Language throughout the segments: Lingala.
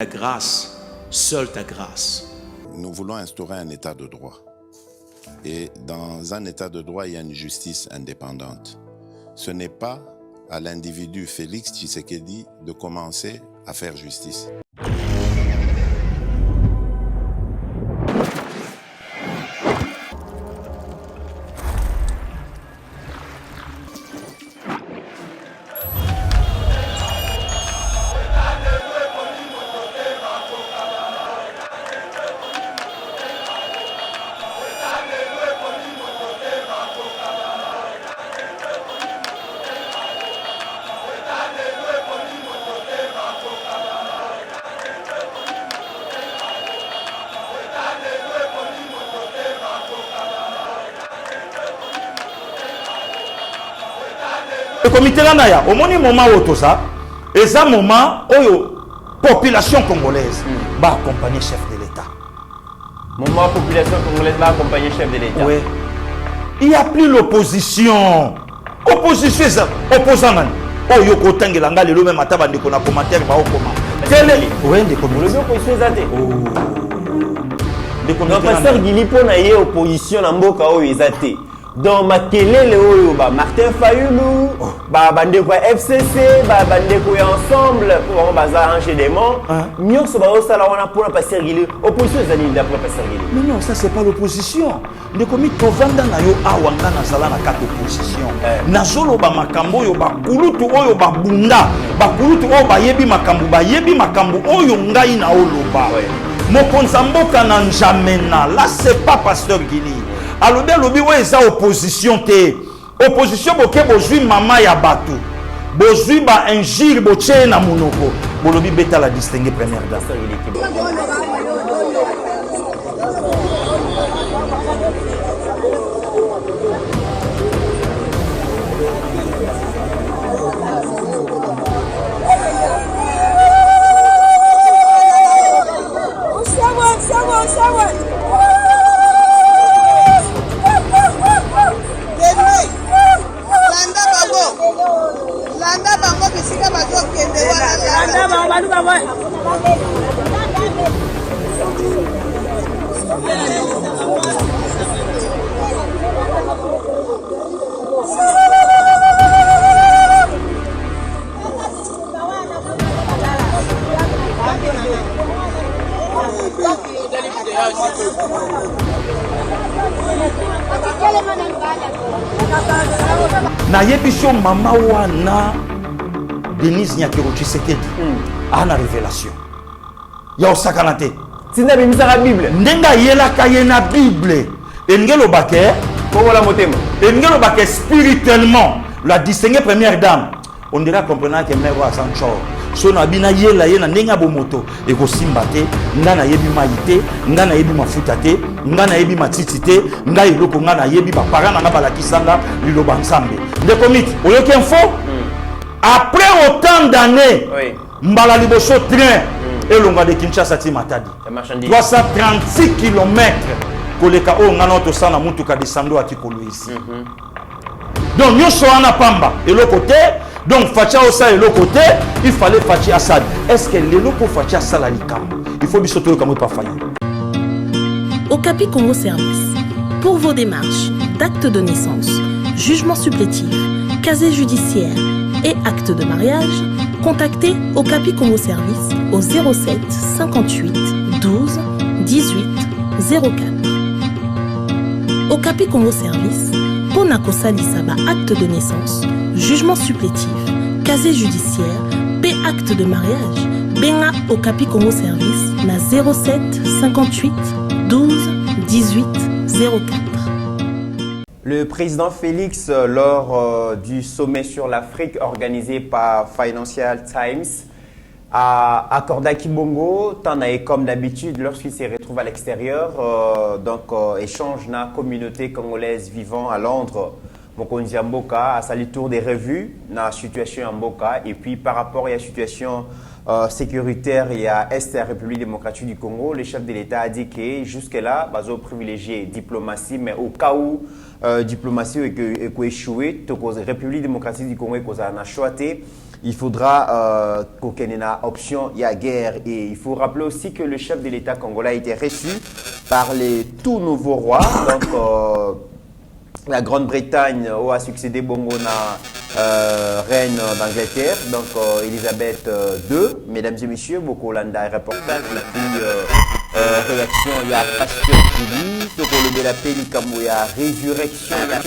Ta grâce, seule ta grâce. Nous voulons instaurer un état de droit. Et dans un état de droit, il y a une justice indépendante. Ce n'est pas à l'individu Félix Tshisekedi de commencer à faire justice. Le comité là, au moment où tout ça, et ça moment où la population congolaise va accompagner le chef de l'État. Moment où la population congolaise va accompagner le chef de l'État. Oui. Il n'y a plus l'opposition. Opposition, opposant. Oh, yo kotangi langa le même ataba de kona commentaire ba okoma. Quel est oui, de comme le opposition zate. De comme le pasteur Gili pona yé opposition na mboka o ezate. Dans makelele oyo ba Martin Fayulu ba bandeko FCC ba bandeko ensemble pour baza ange démon nyonso ba osala wana pour pasteur Gili opposition ezali d'après pasteur Gili. Mais non, ça c'est pas l'opposition. De comme tovanda na yo awanga na sala na kati opposition. Na zolo ba makambo oyo ba kulutu oyo ba bunda ba kulutu oyo ba yebi makambo oyo ngai na oloba. Mokonza mboka na njamena là c'est pas pasteur Gili. Alors, il y a opposition. Opposition, c'est maman ya batou. Bozui ba injire boche na monoko. Bolobi beta la distinguer première dame. Na yebisho mama wana Denise Nyakero Tshisekedi ana révélation ya osakana te tinda bimisaka Bible ndenga yelaka ye na Bible engelo bake kobola motema engelo bake spirituellement la distinguer première dame on dira comprenant que mère wa sancho so na bina yela ye na ndenga bomoto e ko simba te ngana yebi maite ngana yebi mafuta te ngana yebi matiti te nga eloko ngana yebi ba parana na balakisanga liloba nsambe de komiti oyoki info après autant d'années mbala liboso train elonga de Kinshasa ti Matadi 336 km koleka o ngana to sana mutuka descendo akikolo ici donc nyonso wana pamba eloko te. Donc, Fatia Osa et le côté, il fallait Fatia Assad. Est-ce que les locaux Fatia Salalikam, il faut bien sauter comme pas faillir. Okapi Congo Service. Pour vos démarches d'actes de naissance, jugement supplétif, casier judiciaire et acte de mariage, contactez Okapi Congo Service au 07 58 12 18 04. Okapi Congo Service, Ponako Salisaba acte de naissance, jugement supplétif, casier judiciaire, paix acte de mariage, Benga Okapi Congo Service, na 07 58 12 18 04. Le président Félix, lors du sommet sur l'Afrique organisé par Financial Times, a accordé à Kibongo, tant comme d'habitude lorsqu'il se retrouve à l'extérieur, échange dans la communauté congolaise vivant à Londres. Mokonzi Mboka a sali tour des revues dans la situation en Mboka et puis par rapport à la situation sécuritaire et à Est la République démocratique du Congo, le chef de l'État a dit que jusque-là, bazo privilégié diplomatie, mais au cas où diplomatie est échouée, la République démocratique du Congo est choisi. il faudra qu'on ait une option, il y a guerre. Et il faut rappeler aussi que le chef de l'État congolais a été reçu par les tout nouveaux rois. Donc, la Grande-Bretagne a succédé Bongo na reine d'Angleterre, donc Elisabeth II. Mesdames et messieurs, beaucoup landa reportage et puis réaction, il y a Pasteur Julie, Toko le Belapé, il y a résurrection, il y a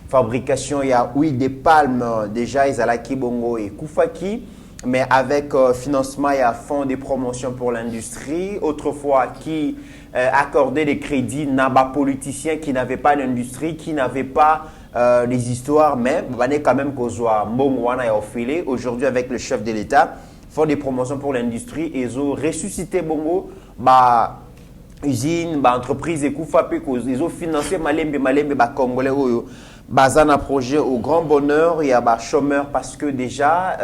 fabrication, il y a huile de palme, déjà Izalaki Bongo et Koufaki. Mais avec financement et à fond des promotions pour l'industrie, autrefois qui accordait des crédits à des politiciens qui n'avaient pas d'industrie, qui n'avaient pas des histoires, mais on est quand même qu'on soit Mbongwana et Ophélé. Aujourd'hui, avec le chef de l'État, font des promotions pour l'industrie et ils ont ressuscité Bongo, usine, entreprise et Koufapé, ils ont financé Malembe, Congolais, Bazana projet au grand bonheur, il y a des chômeurs parce que déjà,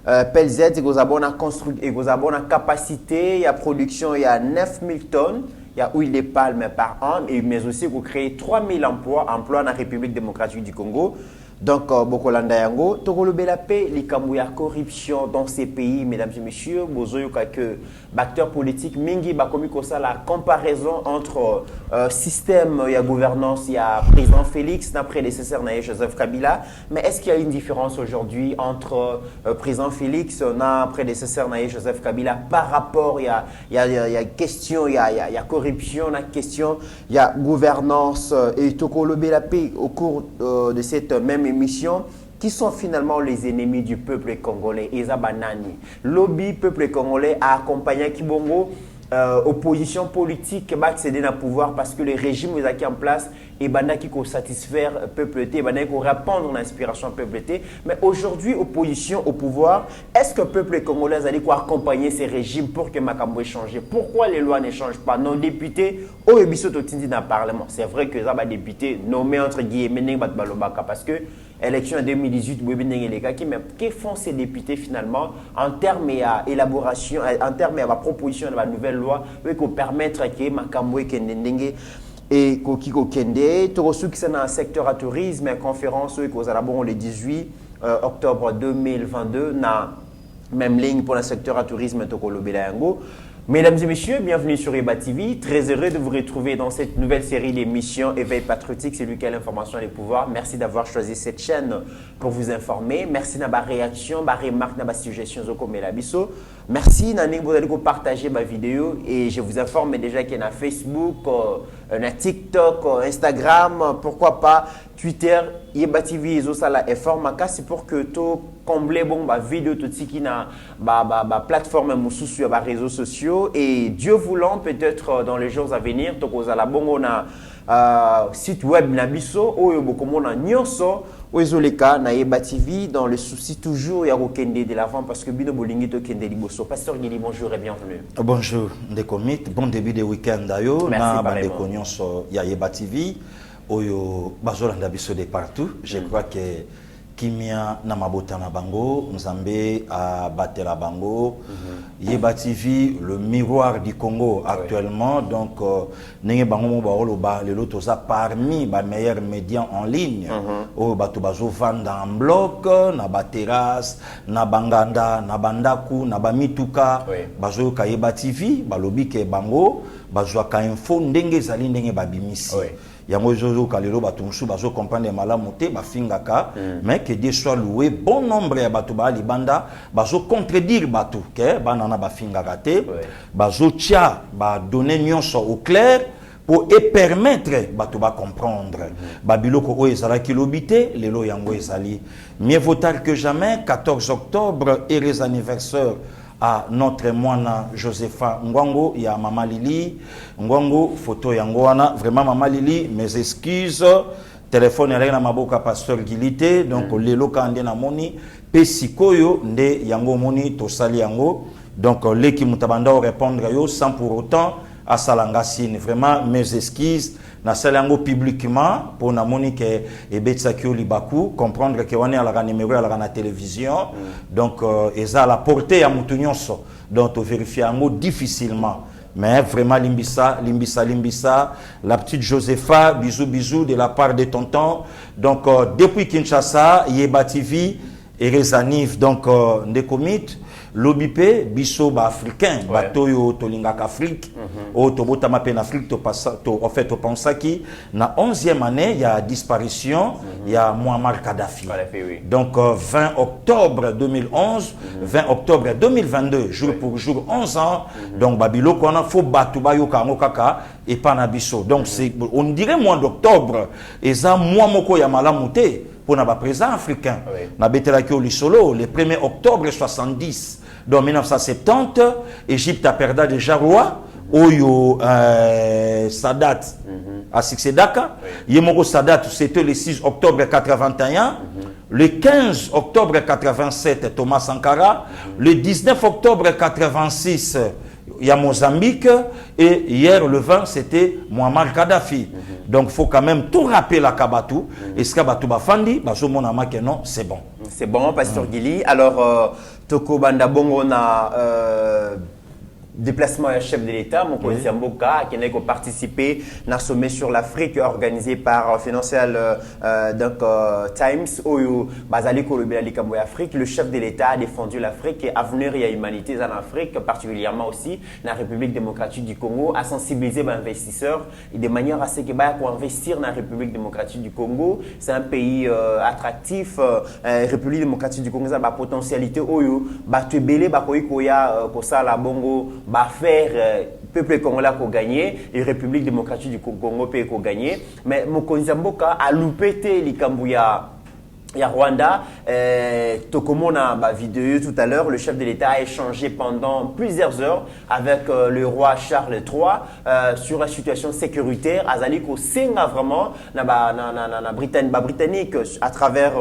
PLZ, il y a une capacité, il y a production, il y a 9000 tonnes, il y a huile de palme par an, mais aussi vous créez 3000 emplois dans la République démocratique du Congo. Donc, Bokolanda Yango, Togolo Belapé, il y a corruption dans ces pays, mesdames et messieurs, que acteurs politiques, Mingi, la comparaison entre système et gouvernance, il y a président Félix, notre prédécesseur Joseph Kabila. Mais est-ce qu'il y a une différence aujourd'hui entre président Félix, notre prédécesseur Joseph Kabila par rapport, il y a question, il y a corruption, il y a question, il y a gouvernance et Togolo Belapé au cours de cette même émission, qui sont finalement les ennemis du peuple congolais. Eza Banani. Lobby peuple congolais a accompagné Kibongo, opposition politique va accéder au pouvoir parce que le régime est en place et qui peut satisfaire le peuple, qui peut répondre à l'inspiration peuple. Mais aujourd'hui, opposition au pouvoir, est-ce que le peuple congolais a dit quoi accompagner ces régimes pour que Makambo change? Pourquoi les lois ne changent pas? Nos députés, au Ebiso Totindi dans le Parlement, c'est vrai que les députés nommés entre guillemets parce que élection en 2018, mais que font ces députés finalement en termes d'élaboration, en termes de proposition de la nouvelle loi pour permettre que Makambo et Kokiko Kende, Torosu qui sont dans le secteur à tourisme, conférence que vous allez le 18 octobre 2022, dans même ligne pour le secteur à tourisme Tokolo Belayango. Mesdames et messieurs, bienvenue sur Eba TV. Très heureux de vous retrouver dans cette nouvelle série d'émissions Éveil patriotique, c'est lui qui a l'information et le pouvoir. Merci d'avoir choisi cette chaîne pour vous informer. Merci de vos réactions, vos remarques, vos suggestions au Komelabiso. Merci de partager ma vidéo et je vous informe déjà qu'il y a Facebook, TikTok, Instagram, pourquoi pas Twitter, Eba TV, effort c'est pour que tout combler bon vidéo tout qui na plateforme sur les réseaux sociaux et Dieu voulant peut-être dans les jours à venir donc vous allez bon na site web na biso oyo bokomo na nyonso oyezoleka na Eba TV dans le souci toujours ya kokende de l'avant parce que bino bolingi to kende liboso. Pasteur Guili, bonjour et bienvenue. Bonjour Ndekomit, bon début de week-end d'ailleurs na bandeko nyonso ya Eba TV oyo bazolanda biso de partout. Je crois que Kimia na mabota na bango, Nzambe a batela bango. Yeba TV, le miroir du Congo actuellement. Donc, nenge bango mo baolo ba le loto za parmi ba meilleurs médias en ligne. O bato bazo vanda en bloc, na ba terrasse, na banganda, na bandaku, na ba mituka, bazo ka Yeba TV, balobi ke bango, bazo ka info ndenge zali ndenge babimisi. Yango zozo kalelo batumsu bazo comprendre malamu te bafingaka mais que Dieu soit loué bon nombre ya bato ba libanda bazo contredire bato ke banana bafingaka te bazo tia ba donner nyonso au clair pour permettre bato ba comprendre babiloko o ezala kilobité lelo yango ezali mieux vaut tard que jamais. 14 octobre et les anniversaires à notre moine Josepha Ngwango, il y a Mama Lili Ngwango, photo Yangoana, vraiment Mama Lili, mes excuses, téléphone est maboka pasteur Gilité, donc lelo kande na moni, pe sikoyo nde yango moni tosali yango, donc leki mutabanda répondre yo sans pour autant à Salangasine, vraiment mes excuses. Na salango publiquement pour na moni que ebetsa ki libaku comprendre que on est à la numéro à la télévision donc eza la portée à mutunyonso donc to vérifier en mot difficilement Mais vraiment, Limbissa, la petite Josepha, bisous de la part de tonton. Donc, depuis Kinshasa, Yeba TV et Rezanif, donc, Ndekomit, l'OBP, biso ba africain, batoyo tolinga Afrique, au tobotama pen Afrique, en fait, au Pensaki, na 11e année, il y a disparition, il y a Muammar Kadhafi. Donc, 20 octobre 2011, 20 octobre 2022, jour pour jour, 11 ans, donc, Babilo, qu'on a faux batuba yoka mokaka, et panabiso. Donc, on dirait mois d'octobre, et ça, moi, moko yamala mouté, pour notre président africain. Na betelaki au solo, le 1er octobre 70. Donc 1970, Égypte a perdu déjà roi, Oyo Sadat a succédé Daka. Yemoko Sadat, c'était le 6 octobre 81. Le 15 octobre 87, Thomas Sankara. Le 19 octobre 86, il y a Mozambique. Et hier, le 20, c'était Muammar Kadhafi. Donc, il faut quand même tout rappeler la Kabatou. Et ce Kabatou Bafandi, non, c'est bon. C'est bon, Pasteur Gili. Alors, Toko Bandabongo, on a déplacement à chef de l'État, mon collègue Mboka, qui n'a participé à un sommet sur l'Afrique organisé par Financial Times, où Bazali Kolobelali Kamboy Afrique. Le chef de l'État a défendu l'Afrique et avenir et humanité en Afrique, particulièrement aussi dans la République démocratique du Congo, a sensibilisé les investisseurs de manière à ce qu'ils puissent investir dans la République démocratique du Congo. C'est un pays attractif. République démocratique du Congo a une potentialité où Batubele, Bakoya, Kosala, Bongo, faire peuple congolais qui a gagné et République démocratique du Congo qui a gagné. Mais Mokonzi Mboka a loupé les Kambouya. Il y a Rwanda, Tokomona vidéo tout à l'heure, le chef de l'État a échangé pendant plusieurs heures avec le roi Charles III sur la situation sécuritaire. Azali ko senga vraiment na Britannique à travers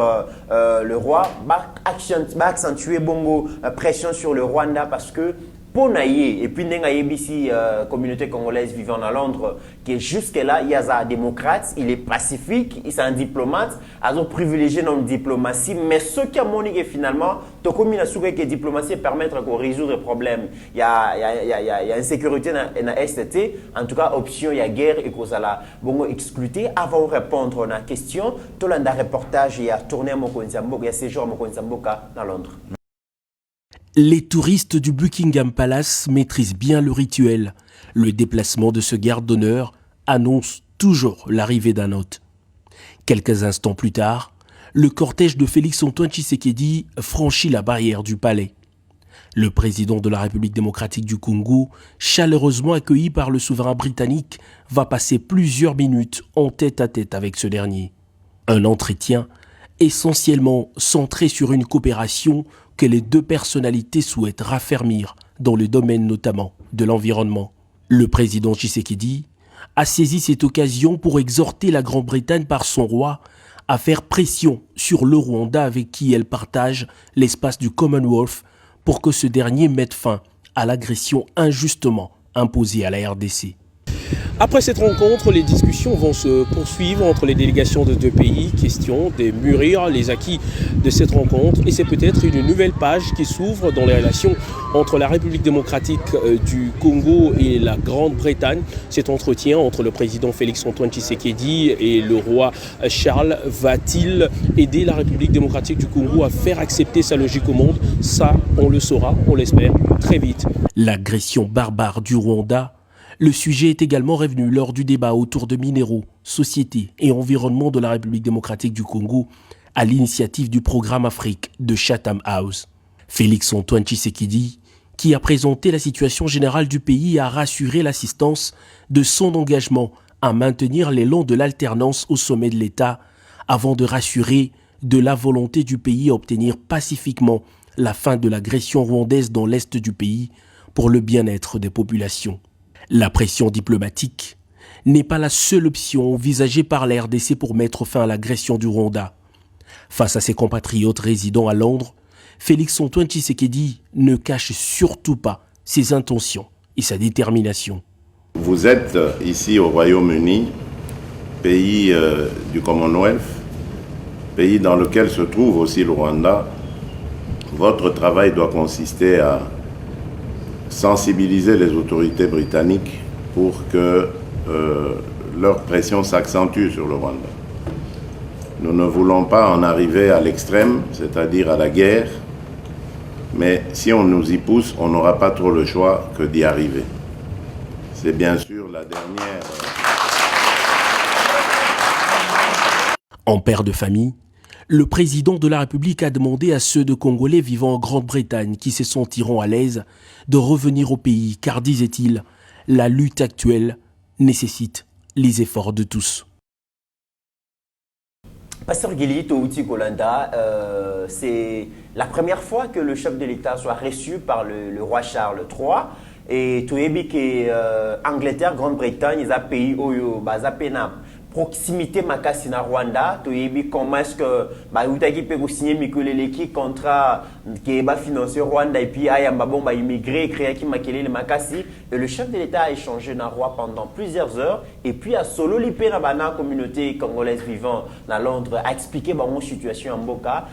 le roi, accentuer bongo pression sur le Rwanda parce que Ponaye et puis ici communauté congolaise vivant à Londres qui est jusque là il y a un démocrate, il est pacifique, il est un diplomate, ils ont privilégié notre diplomatie, mais ce qui a monique finalement, tout comme il a souhaité que la diplomatie permette de résoudre les problèmes. Il y a insécurité dans STT, en tout cas option il y a guerre et cause la bon excluté avant de répondre à la question, tout le reportage il y a tourné à Mokonzamboka, il y a séjour à Mokonzamboka dans Londres. Les touristes du Buckingham Palace maîtrisent bien le rituel. Le déplacement de ce garde d'honneur annonce toujours l'arrivée d'un hôte. Quelques instants plus tard, le cortège de Félix-Antoine Tshisekedi franchit la barrière du palais. Le président de la République démocratique du Congo, chaleureusement accueilli par le souverain britannique, va passer plusieurs minutes en tête-à-tête avec ce dernier. Un entretien essentiellement centré sur une coopération que les deux personnalités souhaitent raffermir dans le domaine notamment de l'environnement. Le président Tshisekedi a saisi cette occasion pour exhorter la Grande-Bretagne par son roi à faire pression sur le Rwanda avec qui elle partage l'espace du Commonwealth pour que ce dernier mette fin à l'agression injustement imposée à la RDC. Après cette rencontre, les discussions vont se poursuivre entre les délégations de deux pays. Question de mûrir les acquis de cette rencontre. Et c'est peut-être une nouvelle page qui s'ouvre dans les relations entre la République démocratique du Congo et la Grande-Bretagne. Cet entretien entre le président Félix-Antoine Tshisekedi et le roi Charles va-t-il aider la République démocratique du Congo à faire accepter sa logique au monde? Ça, on le saura, on l'espère, très vite. L'agression barbare du Rwanda. Le sujet est également revenu lors du débat autour de minéraux, société et environnement de la République démocratique du Congo à l'initiative du programme Afrique de Chatham House. Félix-Antoine Tshisekedi, qui a présenté la situation générale du pays, a rassuré l'assistance de son engagement à maintenir l'élan de l'alternance au sommet de l'État avant de rassurer de la volonté du pays à obtenir pacifiquement la fin de l'agression rwandaise dans l'est du pays pour le bien-être des populations. La pression diplomatique n'est pas la seule option envisagée par la RDC pour mettre fin à l'agression du Rwanda. Face à ses compatriotes résidant à Londres, Félix-Antoine Tshisekedi ne cache surtout pas ses intentions et sa détermination. Vous êtes ici au Royaume-Uni, pays du Commonwealth, pays dans lequel se trouve aussi le Rwanda. Votre travail doit consister à sensibiliser les autorités britanniques pour que leur pression s'accentue sur le Rwanda. Nous ne voulons pas en arriver à l'extrême, c'est-à-dire à la guerre, mais si on nous y pousse, on n'aura pas trop le choix que d'y arriver. C'est bien sûr la dernière... En père de famille, le président de la République a demandé à ceux de Congolais vivant en Grande-Bretagne qui se sentiront à l'aise de revenir au pays, car, disait-il, la lutte actuelle nécessite les efforts de tous. Pasteur Guili Touti Kolanda, c'est la première fois que le chef de l'État soit reçu par le roi Charles III. Et tout que Angleterre, Grande-Bretagne, ils ont pays où proximité makasi na Rwanda, tu yebi comment est-ce que ba utaki pe ko signer mikoleleki contrat qui ba financer Rwanda et puis ayamba bon ba immigré créer qui makelele makasi et le chef de l'État a échangé na roi pendant plusieurs heures et puis à solo lipé na bana communauté congolaise vivant à Londres a expliqué ba mon situation en Boka.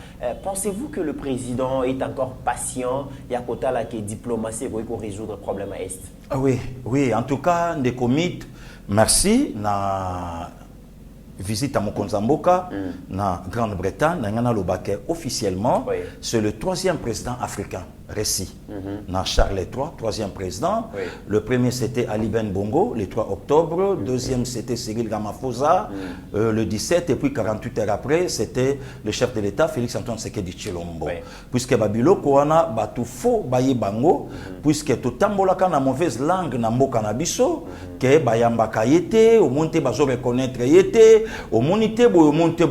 Pensez-vous que le président est encore patient et à côté là que diplomatie pour résoudre le problème à est? Oui, en tout cas des comités. Merci na visite à Mokonzamboka, na Grande-Bretagne, na Lobake officiellement, c'est le 3e président africain, récit. Na Charles III, 3e président. Le premier c'était Ali Ben Bongo, le 3 octobre. Deuxième c'était Cyril Ramaphosa, le 17. Et puis 48 heures après, c'était le chef de l'État, Félix Antoine Tshisekedi Tshilombo. Puisque Babilo Koana, Batu fo Baye Bango, puisque tout tambolaka na mauvaise langue na mboka na biso, que Bayambaka yete, au monte bazo reconnaître yete, au monite boy, au monte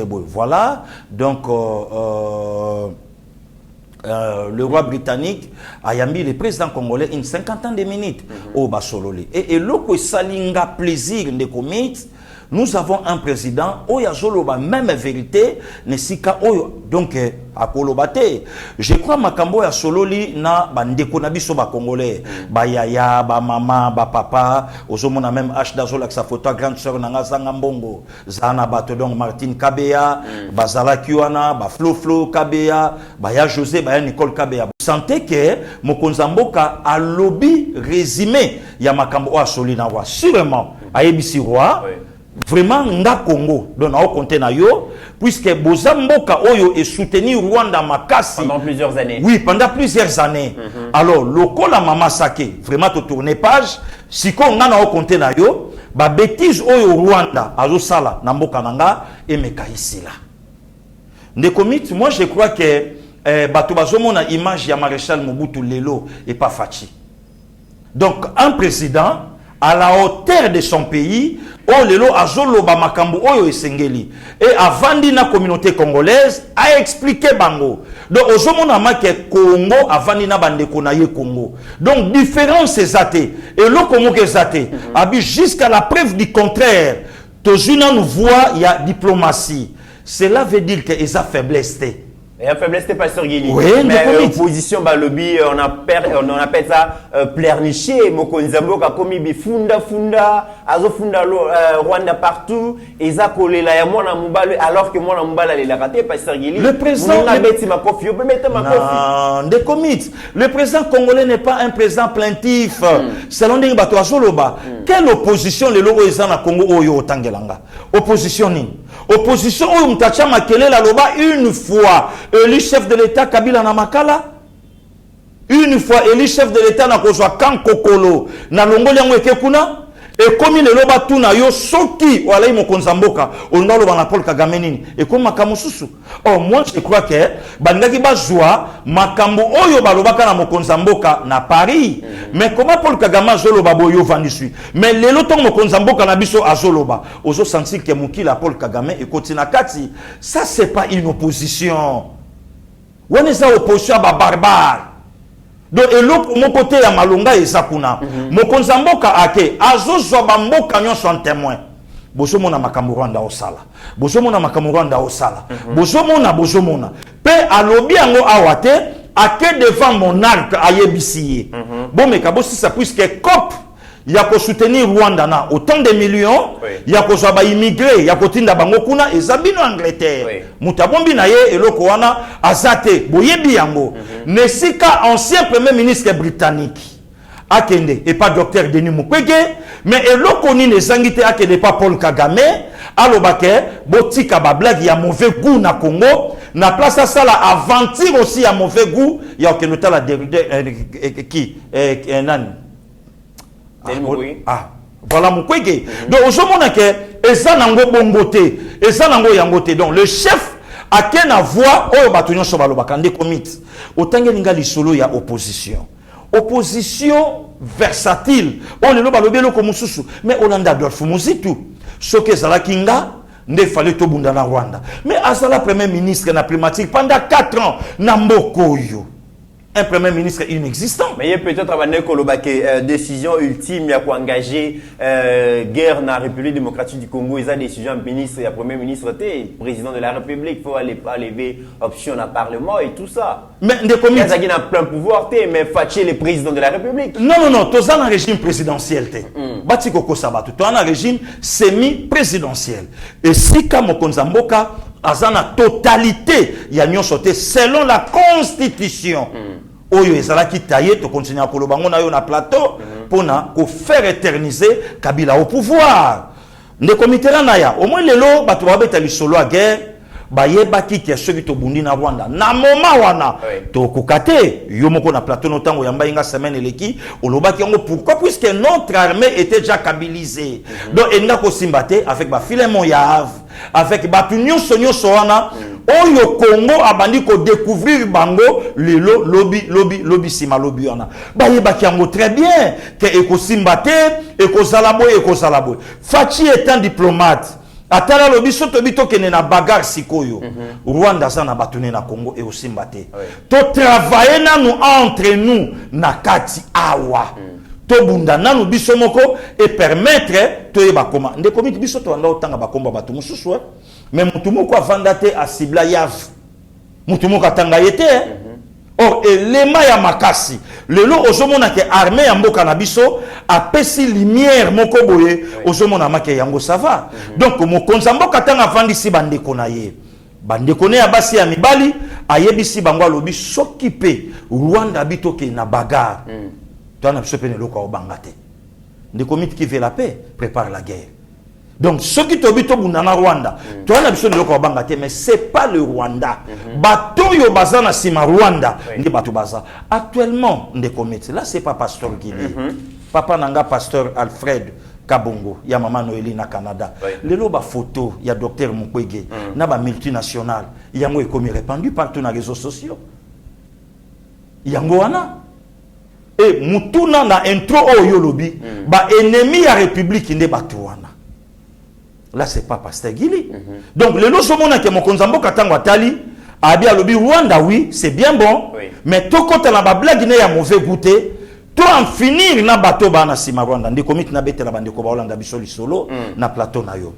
boy. Voilà, donc le roi britannique a mis le président congolais une 50 de minutes au Basololi. Et loko salinga plaisir de commit. Nous avons un président, Oya Zoloba, même vérité, Nesika Oyo, donc à Kolobate. Je crois Makambo ya Sololi na bandeko na biso ba congolais, ba yaya, ba mama, ba papa, ozomona même H Dazola sa photo grande sœur na ngazanga mbongo, Zana bato donc Martine Kabea, Bazala Kiwana, ba Flo Kabea, ba ya José, ba ya Nicole Kabea. Vous sentez que Mokonzamboka a lobby résumé ya Makambo ya Sololi na roi, sûrement a Ebisi roi. Vraiment, nga Congo, donc on compte na yo, puisque Bozamboka Oyo est soutenu Rwanda Makasi. Pendant plusieurs années. Oui, pendant plusieurs années. Alors, Lokola Mama Sake, vraiment te tourner page, si on a compte na yo, ba bêtise Oyo Rwanda, Azo Sala, Namboka Nanga, et Mekaïsi là. Ndekomit, moi je crois que Batobazomo na image ya Maréchal Mobutu Lelo et pas Fachi. Donc, un président à la hauteur de son pays, oh lelo azoloba makambo oyo esengeli et avandi na communauté congolaise a expliqué bango. Donc ozomona make Congo avandi na bandeko na ye Congo. Donc différence ezate et lo komo ke ezate abi jusqu'à la preuve du contraire. Tozuna nous voit il y a diplomatie. Cela veut dire que eza faiblesse. Et la faiblesse, c'était pas sur Guili. Oui, mais l'opposition, bah, lobby, on appelle ça pleurnicher. Mokonzambo, comme il funda, azo funda Rwanda partout. Et ça collé là, alors que moi, on m'a raté, pas sur Guili. Le président. Le président congolais n'est pas un président plaintif. Selon les bateaux Azoloba. Quelle opposition les logos ils ont à Congo Oyo Tangelanga? Opposition ni. Opposition Oyo Mtacha Makele la loba une fois. Élu chef de l'État Kabila Namakala. Une fois élu chef de l'État na kozwa kan kokolo na longoli yango ekekuna et comme le loba tuna yo soki wala Mokonzamboka on doit loba na Paul Kagame nini et comme makamususu. Oh moi je crois que bandaki bazwa makambo oyo balobaka na Mokonzamboka na Paris mais comment Paul Kagame azoloba boyo vandisui mais lelo to Mokonzamboka na biso azoloba ozo sentir que mukila Paul Kagame et continue kati ça c'est pas une opposition. On est ça opposition à barbare. Donc et l'autre mon côté ya malonga ezakuna. Mokonzamboka ake azo bamboka nyon son témoin. Bozomona makambo Rwanda osala. Bozomona makambo Rwanda osala. Bozomona. Pe alobi yango awate ake devant monarque ayebisiye. Bon mais kabo si ça puisque COP il y a qu'à soutenir Rwanda na autant de millions, il y a qu'à soit immigré, il y a qu'à tinda bango kuna et zabino Angleterre. Mutabombi na ye et lokoana azate boyebi yango. Nesika ancien premier ministre britannique. akende et pas docteur Denis Mukwege, mais eloko ni ne sangite akende pas Paul Kagame, alobake botika ba blague ya mauvais goût na Congo, na place ça la aventure aussi ya mauvais goût, ya okenota la qui nan voilà Mukwege. Donc aujourd'hui que eza nango bongote, eza nango yangote. Donc le chef a quelle voix oyo batunyo so balobaka nde commit. Otange linga lisolo ya opposition. Opposition versatile. On le balobi lo komususu, mais Olanda Adolphe Muzitu. Soke zala kinga nde fallait to bunda na Rwanda. Mais azala premier ministre na primatique pendant 4 ans na mbokoyo. Un premier ministre inexistant. Mais il y a peut-être une décision ultime pour engager guerre dans la République démocratique du Congo. Il y a une décision ministre, il y a premier ministre, président de la République, il faut aller pas lever option dans le Parlement et tout ça. Mais il y a plein pouvoir, mais fatcher le président de la République. Non, non, non, tu as un régime présidentiel. Tu as un régime semi-présidentiel. Et si comme Konzamboka, la totalité, il y a selon la Constitution. Oyo ezalaki taillé to continuer à kolobango na yo na plateau pour na ko faire éterniser Kabila au pouvoir. Ne comité na ya au moins lelo bato ba beta lisolo a guerre ba yebaki ke soki to bundi na Rwanda na moment wana to kokate yo moko na plateau no tango yamba inga semaine eleki olobaki yango pourquoi puisque notre armée était déjà kabilisée. Donc enga ko simbate avec ba Filemon Yav avec ba nyonso nyonso wana Oyo Congo abandi ko découvrir bango lelo lobby sima lobby wana. Ba yebaki yango très bien que ekosimbate ekozalabo. Fachi étant diplomate atala lobby soto bito kene na bagarre sikoyo. Rwanda sana batune na Congo et osimbate. To travailler nanu entre nous na kati awa. To bunda nanu biso moko et permettre to yeba koma. Nde komiti biso to anda otanga bakomba batu mususu. Mais mutumoko avandate a Sibla Yav. Mutumoko atanga yete. Or, elema ya makasi. Lelo ozomona ke armée ya mboka na biso a pesi lumière moko boye ozomona make yango ça va. Donc mokonza mboka tanga avandisi bandeko na ye. Bandeko ne ya basi ya mibali ayebisi bango alobi s'occuper Rwanda bitoke na bagarre. Toi na biso pene loko obangate. Ndeko miti qui veut la paix prépare la guerre. Donc, ceux qui te habitent au Rwanda, tu as besoin de le mais ce n'est pas le Rwanda. Bato yo baza na sima Rwanda, ndi bato baza. Actuellement, on est là, c'est pas pasteur Guili. Papa nanga pasteur Alfred Kabongo, ya maman Noélie na Canada. Le loba photo, ya docteur Mukwege, na ba multinational, yango est répandu partout dans les réseaux sociaux. Yango wana. Et mutuna na intro oyo lobi, ba ennemi ya République ndi bato wana. Là, c'est pas pasteur Guili. Donc, le logement que mon konzambo katango atali, a bien lobby Rwanda, oui, c'est bien bon. Mais tout quand la blague n'est à mauvais goûter, tout en finir na bateau ba na sima Rwanda. Ndi komit na bete la bande ko ba Hollande bisoli solo na plateau na yo.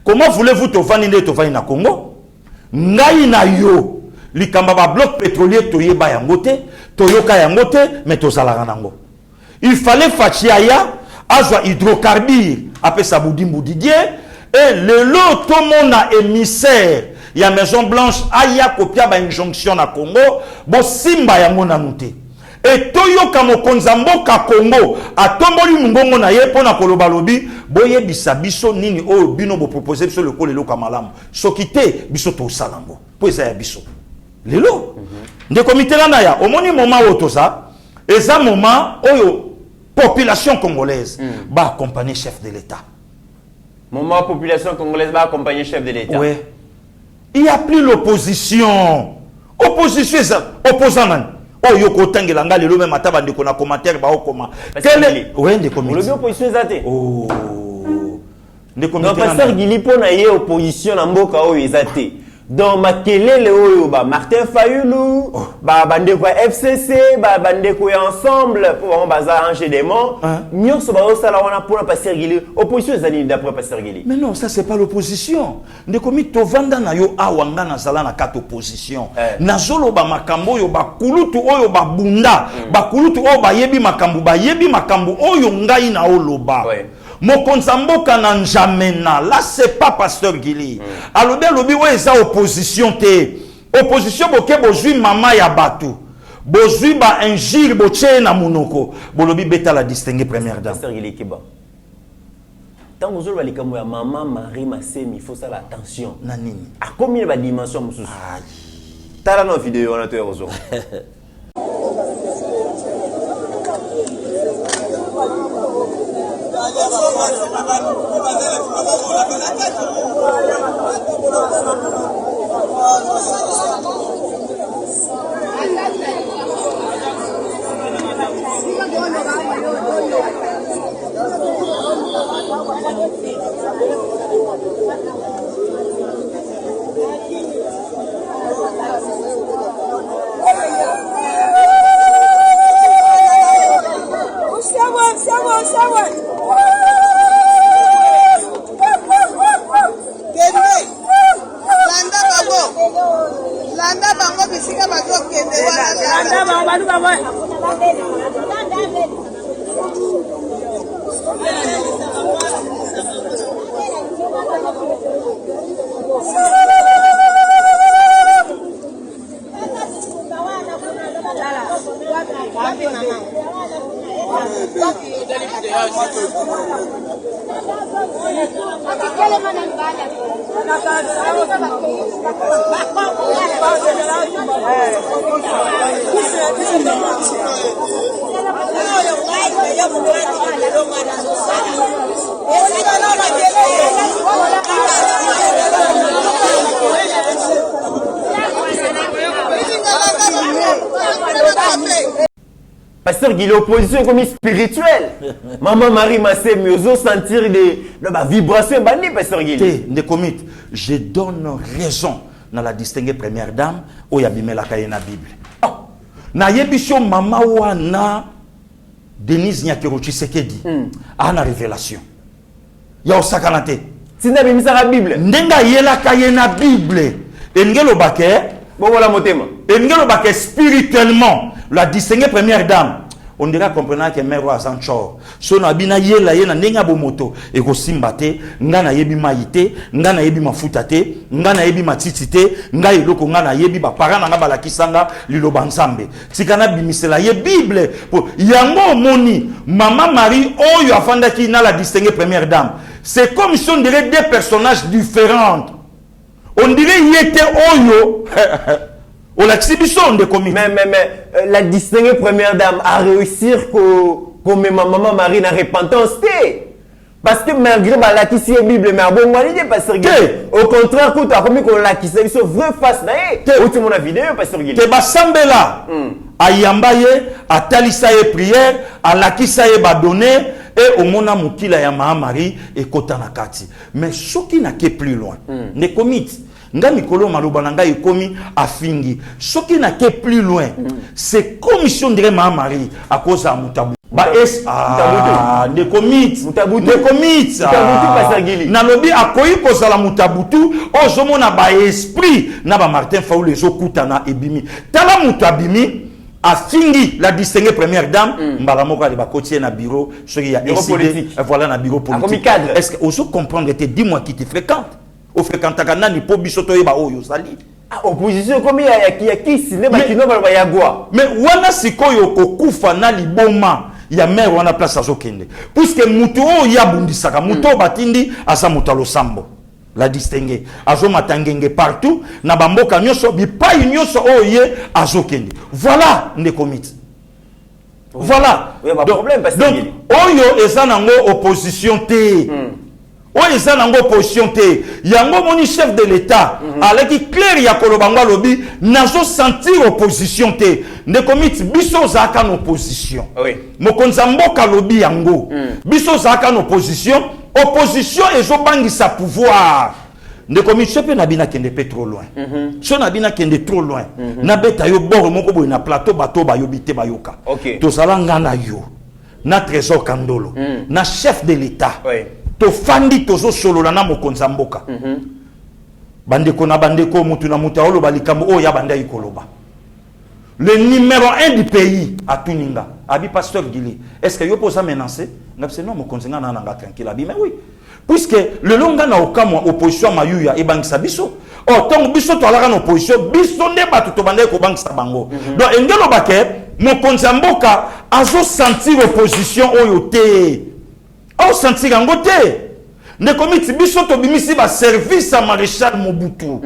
Comment voulez-vous to vani na Congo? Ngai na yo. Likamba ba bloc pétrolier to yeba yangote, to yoka yangote, mais to zalaka nango. Il fallait fachiaya azwa hydrocarbures après sa Didier et le lot tout mon émissaire il y a Maison Blanche aya kopia ba injonction na Congo bo simba ya mona nute et toyoka mokonza mboka Congo atomboli ngongo na ye pona koloba lobi boye bisabiso nini o bino bo proposer biso le kolelo ka malamu sokite biso to salango po eza ya biso lelo nde comité na ya omoni moment otoza eza moment oyo population congolaise va accompagner chef de l'État. Moment population congolaise va accompagner chef de l'État. Oui. Il n'y a plus l'opposition. Opposition, opposant. Oh, yoko tangelanga le même ataba de kona commentaire ba okoma. Quel est ouais des commissions. L'opposition ezate. Oh. Des commissions. Donc pasteur Guili pona ye opposition na mboka o ezate. Donc makelele oyo ba Martin Fayulu ba bandeko FCC ba bandeko ensemble pour baza Ange Démon nyonso ba osala wana pour pasteur Guili opposition ezali d'après pasteur Guili. Mais non, ça c'est pas l'opposition. Ndeko mi to vanda na yo awanga na zala na kata opposition. Na zolo ba makambo yo ba kulutu oyo ba bunda ba kulutu oyo ba yebi makambo oyo ngai na oloba. Mokonza mboka na njamena là c'est pas pasteur Guili. Alobi ouais eza opposition te. Opposition boke bozui mama ya batu. bozui ba injire boche na munoko bolobi beta la distinguer première dame. Pasteur Guilé Keba. Tant que vous avez maman Marie Massemi, il faut ça l'attention. Nanini. À combien de dimensions vous avez? T'as la vidéo, on a tout aujourd'hui. Pasteur Guy, l'opposition est comme spirituelle. Maman Marie Massé, mais vous sentir des vibrations. Pasteur Guy. Je donne raison dans la distinguer première dame où il y a la Bible. Na yebisho mama wana Denise Nyakero Tshisekedi a na révélation. Ya osakanate. Sina bimisa la Bible. Ndenga yela kayena Bible. Engelo bake voilà motema. Engelo bake spirituellement la distinguer première dame. On dirait comprendre que mère wa sancho. So na bina yela yena ndenga bomoto e ko simbate ngana yebi maite ngana yebi mafuta te ngana yebi matiti te ngai eloko ngana yebi ba parana nga bala kisanga liloba nsambe tikana bimisela ye Bible po yango moni maman Marie oyo afanda ki na la distinguer première dame. C'est comme si on dirait deux personnages différents. On dirait yete oyo on l'exhibition de commis. Mais la distinguée première dame a réussi comme maman Marie n'a repentance. Parce que malgré la qui est Bible, mais bon, pasteur Guy. Au contraire, quand tu as commis qu'on l'a qui c'est une vraie face d'ailleurs. Où tu m'as vidéo, pasteur Guy. Te basambela. A yambaye, a talisaye prière, a lakisaye badonné. Et au mona mukila ya Marie et kotana kati. Mais ce qui n'a que plus loin, ne commit. Nga mikolo maloba nanga ekomi afingi. Ce qui n'a que plus loin, c'est comme si on dirait Marie à cause de mutabu. Ba es ne commit. Ne commit. Nalobi akoyi cause la mutabutu. Ozomo na ba esprit na ba Martin Faoul les okutana ebimi. Tala mutabimi. A fini la distinguer première dame, mbalamoka de bakotier na bureau, ce qui a décidé, voilà na bureau politique. Est-ce que vous comprenez que dis-moi qui te fréquente? Au fréquentakana ni po bisoto yeba oyo sali. Opposition comme il y a qui siné ba kino ba yagwa. Mais wana sikoyo kokufa na liboma ya mère wana place azokende. Puisque mutu o ya bundisaka, mutu batindi asa mutalo sambo. La distinguer azo matangenge partout na bamboka nyoso bipai nyoso oye azokende. Voilà ne commit. Voilà. Oui, pas de problème parce que donc oyo ezanango opposition te. Oyo ezanango opposition te. Yango moni chef de l'état alaki clair ya kolobangwa lobi nazo sentir opposition te. Ne commit biso zaka en opposition. Oui. Mokonza mboka lobi yango. Biso zaka en opposition. Opposition et sa pouvoir. Ne comme je peux n'abina kende pe trop loin. Si on abina kende trop loin. Na beta yo bord moko boy na plateau bato ba yobite ba yoka. To salanga na yo. Na trésor kandolo. Na chef de l'état. To fandi tozo solo na mokonza mboka. Bandeko na bandeko mutu na mutu olo balikambo o ya banda ikoloba. Le numéro 1 du pays à Tuninga. Abi pasteur Guili. Est-ce que yo posa menacer? Non, mon conseiller n'a pas tranquille. Mais oui. Puisque le longa na okama opposition mayuya et bang sabiso. Oh, tant biso to alaka en opposition, biso ne batu to bande ko bangisa bango. Donc engelo bake mon konzamboka azo sentir opposition oyo te. O sentir ngo te. Ne komiti biso to bimisi ba service à maréchal Mobutu.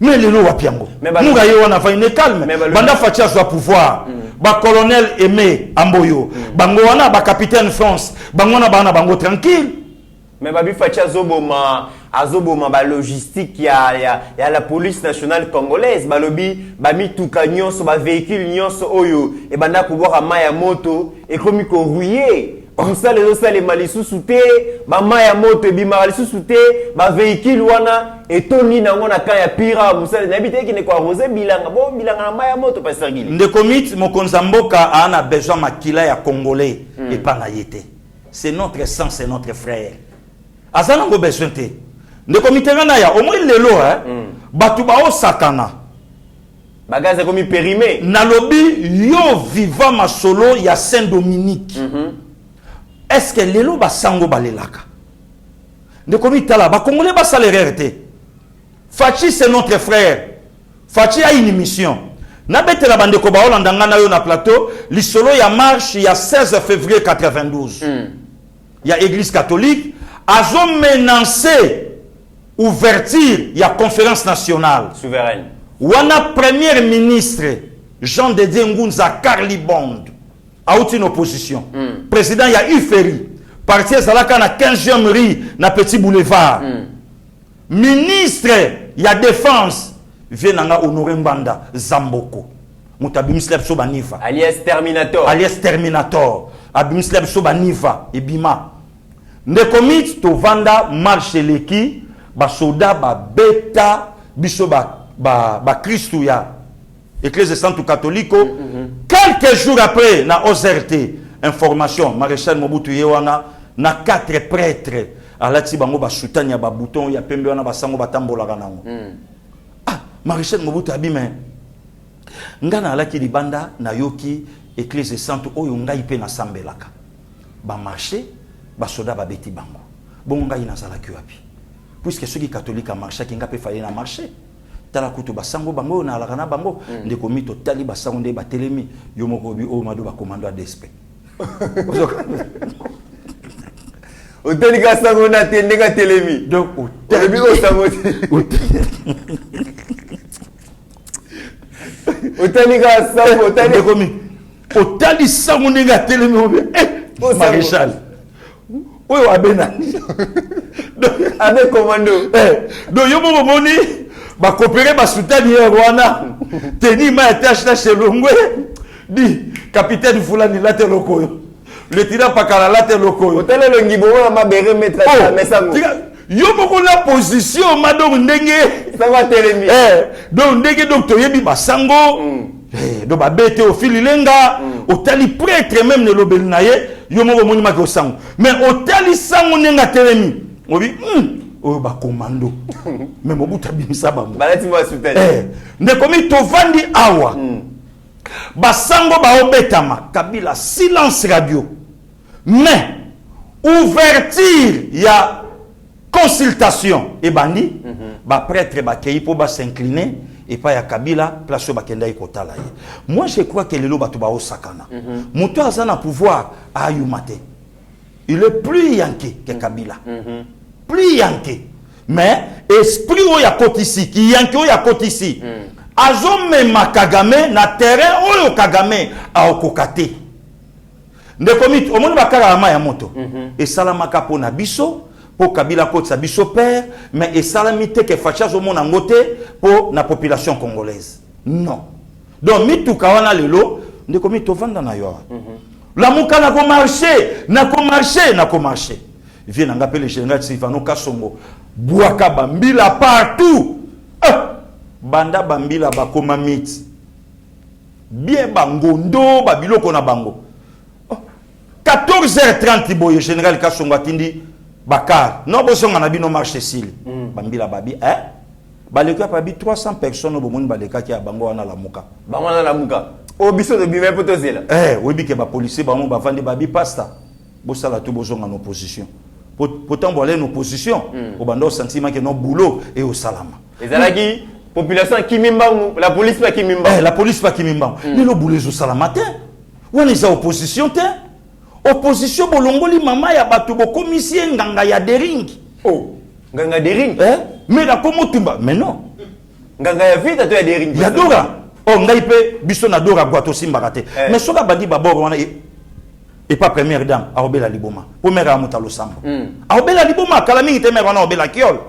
Mais le lo wapiango. Muga yo wana fa une calme. Banda fatia zo pouvoir. Ba colonel Aimé Amboyo. Bango wana ba capitaine France. Bango wana bana bango tranquille. Mais babi fatia zoboma azoboma ba logistique ya la police nationale congolaise balobi ba mituka nyonso ba véhicule nyonso oyo e banda kubora maya moto e komi ko rouiller. Musala zo sale malisusu te ba maya moto e bima malisusu te ba véhicule wana et toni nango na ka ya pira musala na bité ki ne ko arroser bilanga bo bilanga na maya moto pasteur Gili. De komit mokonza mboka ana besoin makila ya congolais et pas na yete. C'est notre sang, c'est notre frère. Azana ngo besoin te. De komite ngana ya au moins lelo batu ba osakana. Bagaze komi périmé. Nalobi yo vivant masolo ya Saint-Dominique. Est-ce que lelo ba sango balelaka? De komite là ba congolais ba salaire te. Fachi c'est notre frère. Fachi a une mission. Na bete la bande ko ba olandanga na yo na plateau, li solo ya marche ya 16 février 92. Ya église catholique a menacé ouverture ya conférence nationale souveraine. Wana premier ministre Jean de Ngunza Carli Bond a eu une opposition. Président ya Uferi, parti ezalaka na 15e rue na Petit Boulevard. Ministre ya défense vient nanga Honoré Mbanda Zamboko. Mutabimisle so baniva. Alias Terminator. Alias Terminator. Abimisle so baniva ebima. Ne komit to vanda marche leki ba soda ba beta biso ba Christou ya Église Sainte Catholique. Quelques jours après na OZRT information maréchal Mobutu yewana na 4 prêtres alati bango ba soutania ba bouton ya pembe wana ba sango batambola kanango. Ah maréchal Mobutu abime ngana alaki libanda na yoki Église Sainte oyo ngai pe na sambelaka ba marché basoda babeti bango bongo ngai nazala ki wapi puisque ceux qui catholiques a marché ki ngape faye na marché tala kutu basango bango na alaka na bango ndeko mito tali basango nde batelemi yo moko bi o mado ba commando a DSP Oteli ka sango na tende ka telemi donc oteli ko sango oteli ka sango oteli ndeko mi otali sango ndenga telemi obi maréchal oyo abena avec commando donc yo mo moni ba coopérer ba soutani Rwanda teni ma tâche chez Longwe di capitaine Fulani late lokoyo le tira pakala late lokoyo otele lo ngibo na mabere mettre ça mesango yo moko la position ma donc ndenge ça va telemi donc ndenge donc toyebi basango donc ba bete au fililenga otali prêtre même ne lobeli na ye yo moko moni ma ko sango mais otali sango nenga telemi obi o ba commando mais Mobutu abimisa bango balati mo soutani ne komi to vandi awa basango ba obetama Kabila silence radio mais ouverture ya consultation et bandi ba prêtre ba kei po ba s'incliner et pas ya Kabila place ba kenda ikotala ye. Moi je crois que lelo batu ba osakana moto azana pouvoir a yumate il est plus yanké que Kabila plus yanké mais esprit o ya kotisi ki yanké o ya kotisi azomema Kagame na terrain oyo Kagame a okokate ndeko mit omoni bakala ma ya moto et salamaka po na biso po Kabila kotisa biso père mais et salamité que fachage au monde ngote po na population congolaise non donc mituka wana lelo ndeko mit ovanda na yo la muka na ko marcher vient na ngapele général Sylvano Kasongo Bouaka bambila partout banda bambila bakoma miti bien bangondo babiloko na bango 14h30 boye général Kasongo atindi bakar non bosonga na bino marché sili bambila babi baleka babi 300 personnes bomoni baleka ki bango wana la muka o biso de bimé potozela webi ke ba policier ba mo ba vandi babi pasta bosala tout bozonga en opposition pourtant voilà une opposition au bando sentiment que non boulot et au salama Et ça là qui population qui mimbangu, la police pas qui mimbangu. La police pas qui mimbangu. Mais le boulot au sala matin. On est en opposition opposition bolongoli mama ya batu bo commissaire nganga ya dering. Oh, nganga dering. Mais la komo tumba, mais non. Nganga ya vite to ya dering. Ya dora. Oh ngai pe biso na dora gwato simbakate. Mais soka bandi babor wana et pas première dame a obela liboma. Première a mutalo sambo. A obela liboma kala mingi te mère wana obela kiol.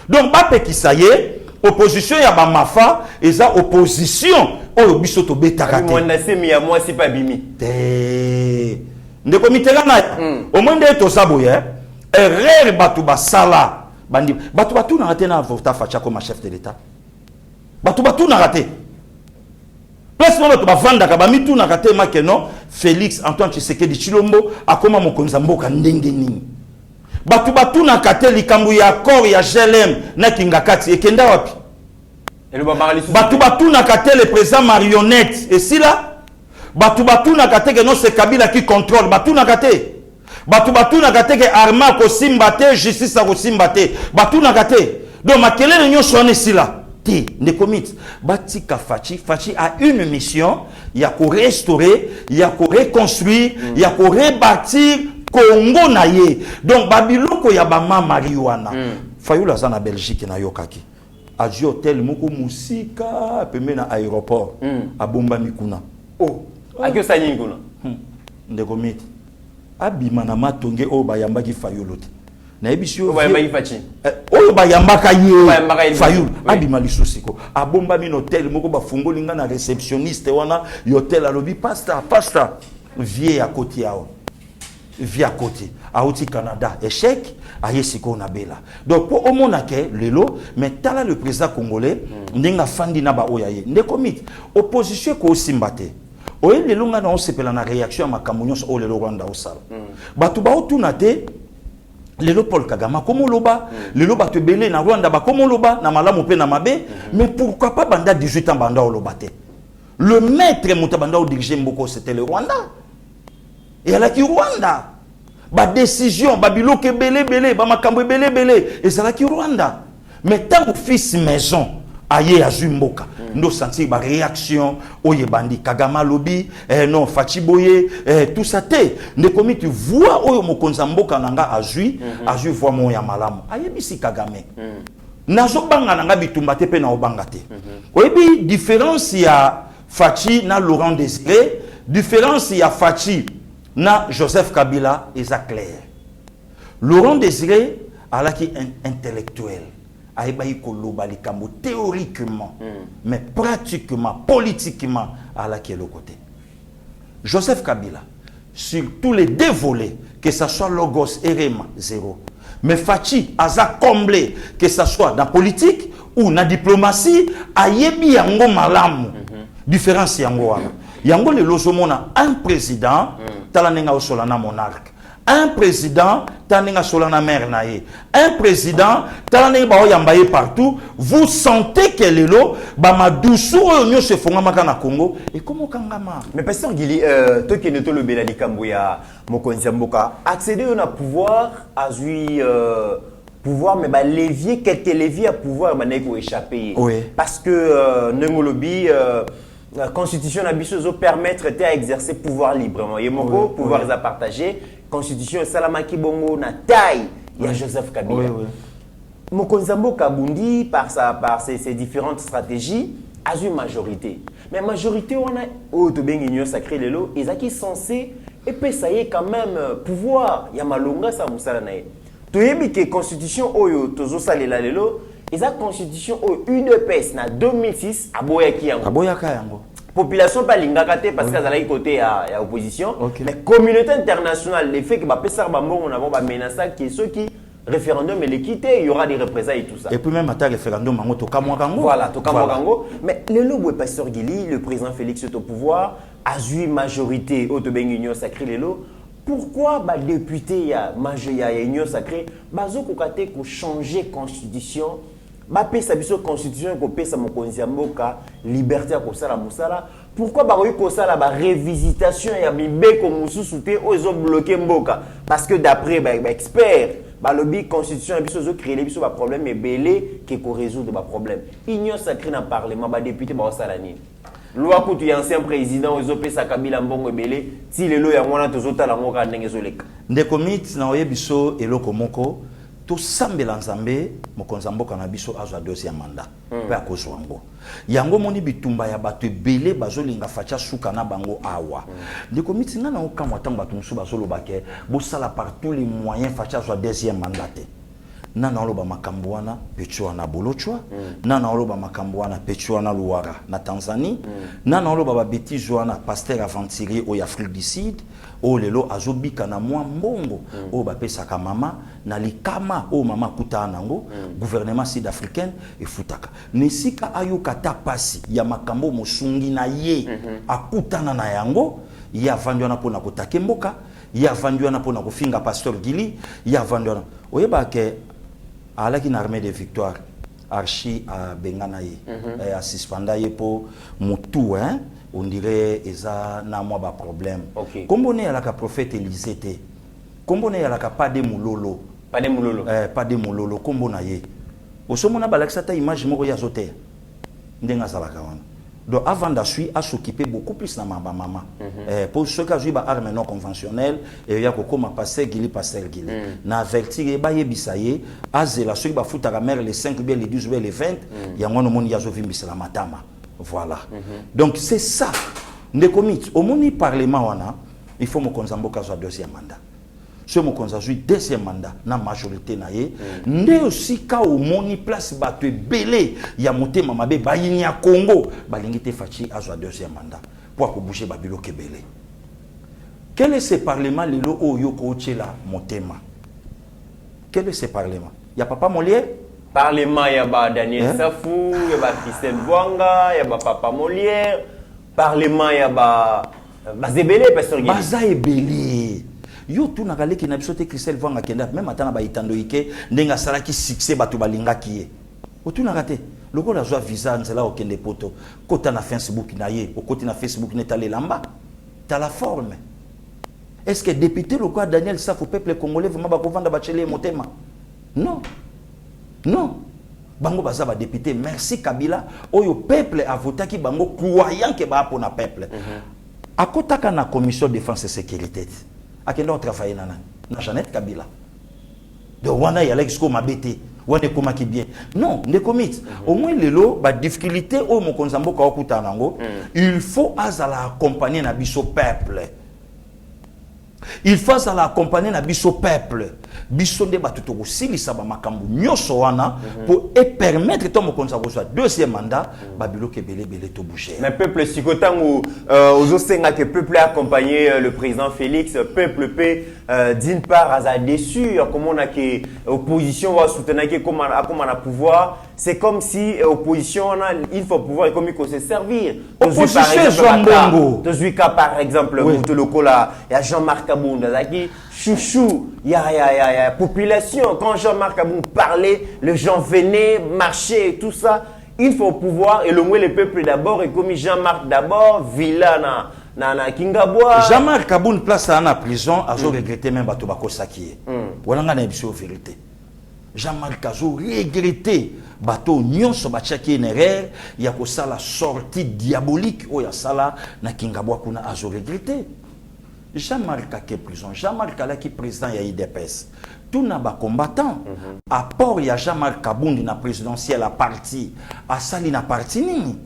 Donc ba pe ki ça y est, opposition ya ba mafa eza opposition oyo biso to betaka te. Mwana semi ya moi si pas bimi. Ndeko miterana au moins de to saboye erreur batu basala bandi batu na raté na vota facha comme chef de l'état. Batu na raté. Place no to bavanda ka ba mitu na raté makeno Félix Antoine Tshisekedi Chilombo akoma mokonza mboka ndenge nini. Batu na kate likambu ya accord ya GLM na kingakati ekenda wapi? Batu na kate le président marionnette et si là batu na kate que non c'est Kabila qui contrôle batu na kate na kate que arma ko simbate justice ko simbate batu na kate donc makele nyo sone si là ti ne commit batika fachi a une mission il y a ko restaurer il y a ko reconstruire il y a ko rebâtir Congo na ye donc babiloko ya ba mama mariwana fayula za na Belgique na yokaki aji hotel moko musika pembe na aéroport abomba mikuna oh akio sanyi nguna ndeko miti abima na matonge o bayambaki fayulu te na ebisio bayambaki fachi o bayambaka ye fayulu abima lisusi ko abomba min hotel moko bafungoli nga na réceptionniste wana hotel alobi pasta vie à côté yao vie à côté auti Canada échec ayesiko na bela donc pour omona ke lelo mais tala le président congolais ndenga fandi na ba oyaye ndeko miti opposition ko simbate oye lelo nga na osepela na réaction ya makambo nyonso o lelo Rwanda osala batu ba otuna te lelo Paul Kagame komo loba lelo batu belé na Rwanda ba komo loba na malamu pe na mabe mais pourquoi pas banda 18 ans banda o loba te le maître mutabanda o diriger mboko c'était le Rwanda et à la ki Rwanda ba décision ba biloke belé ba makambo belé et ça la ki Rwanda mais tant fils maison aye azumboka ndo sentir ba réaction oye bandi Kagame lobby non Fachiboye tout ça te ne komi tu vois oyo mokonza mboka nanga azui voix mo ya malamu aye bisi Kagame nazo banga nanga bitumba te pe na obanga te oyebi différence ya Fachi na Laurent Désiré différence ya Fachi na Joseph Kabila eza clair Laurent Désiré alaki intellectuel aïbaï koloba likambo théoriquement mais pratiquement politiquement à la qui est le côté Joseph Kabila sur tous les deux volets que ça soit Logos et Rema zéro mais Fachi aza comblé que ça soit dans politique ou dans diplomatie ayebi yango malamu différence yango wana yango le lozomona un président talanenga osolana monarque un président taninga solana mère nae un président talanenga ba yambaye partout vous sentez que lelo ba madusu oyo nyo se fonga makana Congo et comment kangama mais pasteur Gili to ke neto le belali kambo ya mokonzi mboka accéder au pouvoir azui pouvoir mais ba levier quelques leviers à pouvoir maneko échapper parce que nengolobi la constitution na biso zo permettre à exercer pouvoir librement et moko pouvoir à partager constitution salamaki bongo na taille ya Joseph Kabila mokonzi mboka bundi par ses différentes stratégies a une majorité mais majorité on a auto bengi union sacré lelo ezaki censé et puis ça y est quand même pouvoir ya malonga sa musala na ye toyebi que constitution oyo tozo salela lelo eza constitution oyo UDPS na 2006 aboyaki yango population pas lingaka te parce que azalaki côté ya opposition mais communauté internationale le fait que ba pesa ba mbongo na ba menacer que ceux qui référendum et l'équité il y aura des représailles et tout ça et puis même à référendum mango to kamwa kango voilà to kamwa kango mais le lobo pasteur Gili le président Félix est au pouvoir a eu majorité au Tobeng Union Sacrée lelo pourquoi ba député ya Union Sacrée bazo kokate ko changer constitution ba pesa biso constitution ko pesa mokonzi mboka liberté ya kosala musala pourquoi ba ko sala ba révisitation ya bibeko mususu te ozo bloquer mboka parce que d'après ba expert balobi constitution biso zo créer biso ba problème et belé qui ko résoudre ba problème union sacrée dans parlement ba député ba osala nini loi kutu ya ancien président ozopesa Kabila mbongo belé ti lelo ya mwana tozotala ngoka ndenge zoleka ndeko mit na oye biso eloko moko to sambela nzambe mokonza mboka na biso azwa deuxième mandat pe akozwa ngo yango moni bitumba ya bato ebele bazolinga facha suka na bango awa ndeko mit nga na okamwa ntango bato mosusu bazoloba ke bosala par tous les moyens facha azwa deuxième mandat te nana oloba makambo wana pechu wana bolochwa nana oloba makambo wana pechu wana luwara na Tanzanie nana oloba ba bêtise wana pasteur aventurier au Afrique du Sud o lelo azobika na mwa mbongo o bapesaka mama na likama o mama kuta nango gouvernement sud-africain efutaka nesika ayoka ta pasi ya makambo mosungi na ye akutana na yango ya vandwana pona kotake mboka ya vandwana pona kofinga pasteur Gili ya vandwana oyeba ke alaki na armée de victoire archi a bengana ye a suspenda ye po mutu hein on dirait eza na mwa ba problème kombo ne alaka prophète Élisée te kombo ne alaka pas de mulolo pas de mulolo kombo na ye osomona balakisa ta image moko ya zote ndenga salaka wana donc avant d'assurer à s'occuper beaucoup plus na maman pour ceux qui ont ba armes non conventionnelles et ya kokoma passer Gili na avertir ba yebisaye azela ceux qui ba futa la mère les 5 bien les 12 bien les 20 ya ngono moni ya zovimbisa la matama voilà donc c'est ça ndekomit au moni parlement wana il faut mo konzamboka zo deuxième mandat ce mokonza zui deuxième mandat na majorité na ye nde aussi ka au moni place bato belé ya motema mabe bayini ya Congo balingi te fachi azwa deuxième mandat pour ko bouger babilo kebele quel est ce parlement lelo oyo ko tchela motema quel est ce parlement ya papa Molière parlement ya ba Daniel Safou ya ba Christelle Bwanga ya ba papa Molière parlement ya ba Zebele pasteur Gili baza ebele yo tu nakaleki na biso te Christelle Vanga kenda même atana ba itando ike ndenga salaki succès batu balinga kiye otu nakate lokola zwa visa nzela okende poto kota na Facebook na ye okoti na Facebook netale lamba ta la forme est-ce que député lokola Daniel Safo peuple congolais vraiment ba kovanda ba chele motema non bango baza ba député merci Kabila oyo peuple a voté ki bango croyant que ba pona peuple akotaka na commission défense et sécurité akenda travailler na Jeannette Kabila de wana ya l'exco mabete wana koma ki bien non ne commit au moins lelo ba difficulté au mokonza mboka okuta nango il faut azala accompagner na biso peuple il faut azala accompagner na biso peuple biso nde batuto kosilisa ba makambo nyoso wana pour permettre to mokonza ko deuxième mandat babilo ke belé to bouger mais peuple sikotango ozosenga que peuple accompagner le président Félix peuple p d'une part aza déçu comment on a que opposition va soutenir que comment na pouvoir c'est comme si opposition il faut pouvoir comme il faut se servir opposition par exemple le lokola ya Jean-Marc Kabunda zaki chouchou ya population quand Jean-Marc Kabunda parlait les gens venaient marcher et tout ça il faut pouvoir et le moins le peuple d'abord et comme Jean-Marc d'abord Villa na Kingabwa Jean-Marc Kabunda place à la prison a regretté même bato bakosaki wala nga na biso vérité Jean-Marc Kazo regretté bato nyonso bachaki une erreur ya ko sala sortie diabolique o ya sala na Kingabwa kuna a regretté Jean-Marc a quelle prison Jean-Marc a qui président ya IDPS tout na ba combattant apport ya Jean-Marc Kabunda na présidentielle à parti a sali na parti nini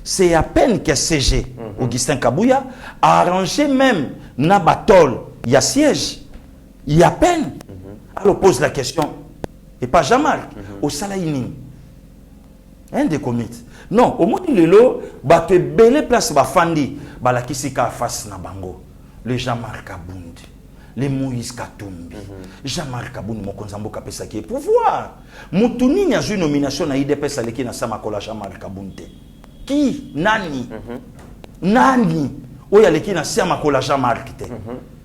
c'est à peine que CG Augustin Kabouya a arrangé même na batol il y a siège il y a peine alors pose la question et pas Jean-Marc au salaïni un des comités non au moins lelo bato belé place ba fandi bala kisika face na bango le Jean-Marc Kabunda les Moïse Katumbi Jean-Marc Kabunda mokonza mboka pesa ki pouvoir mutuni nya zui nomination na IDPS aleki na sama kola Jean-Marc Kabunda qui nani nani oya aleki na sama kola Jean-Marc te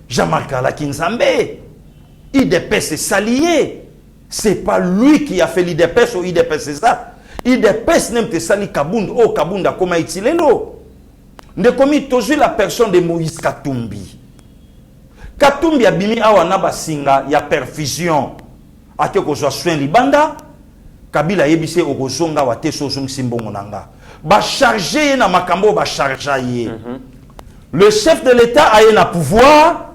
Jean-Marc alaki nzambe IDPS est salié c'est pas lui qui a fait l'IDPS ou IDPS c'est ça IDPS n'aime te sali Kabunda oh Kabunda koma itilelo ne komi toujours la personne de Moïse Katumbi Katumbi abimi awana basinga ya perfusion ake kozwa soin libanda Kabila yebise okozonga wate sozong simbongo nanga ba charger na makambo ba charger le chef de l'état a un pouvoir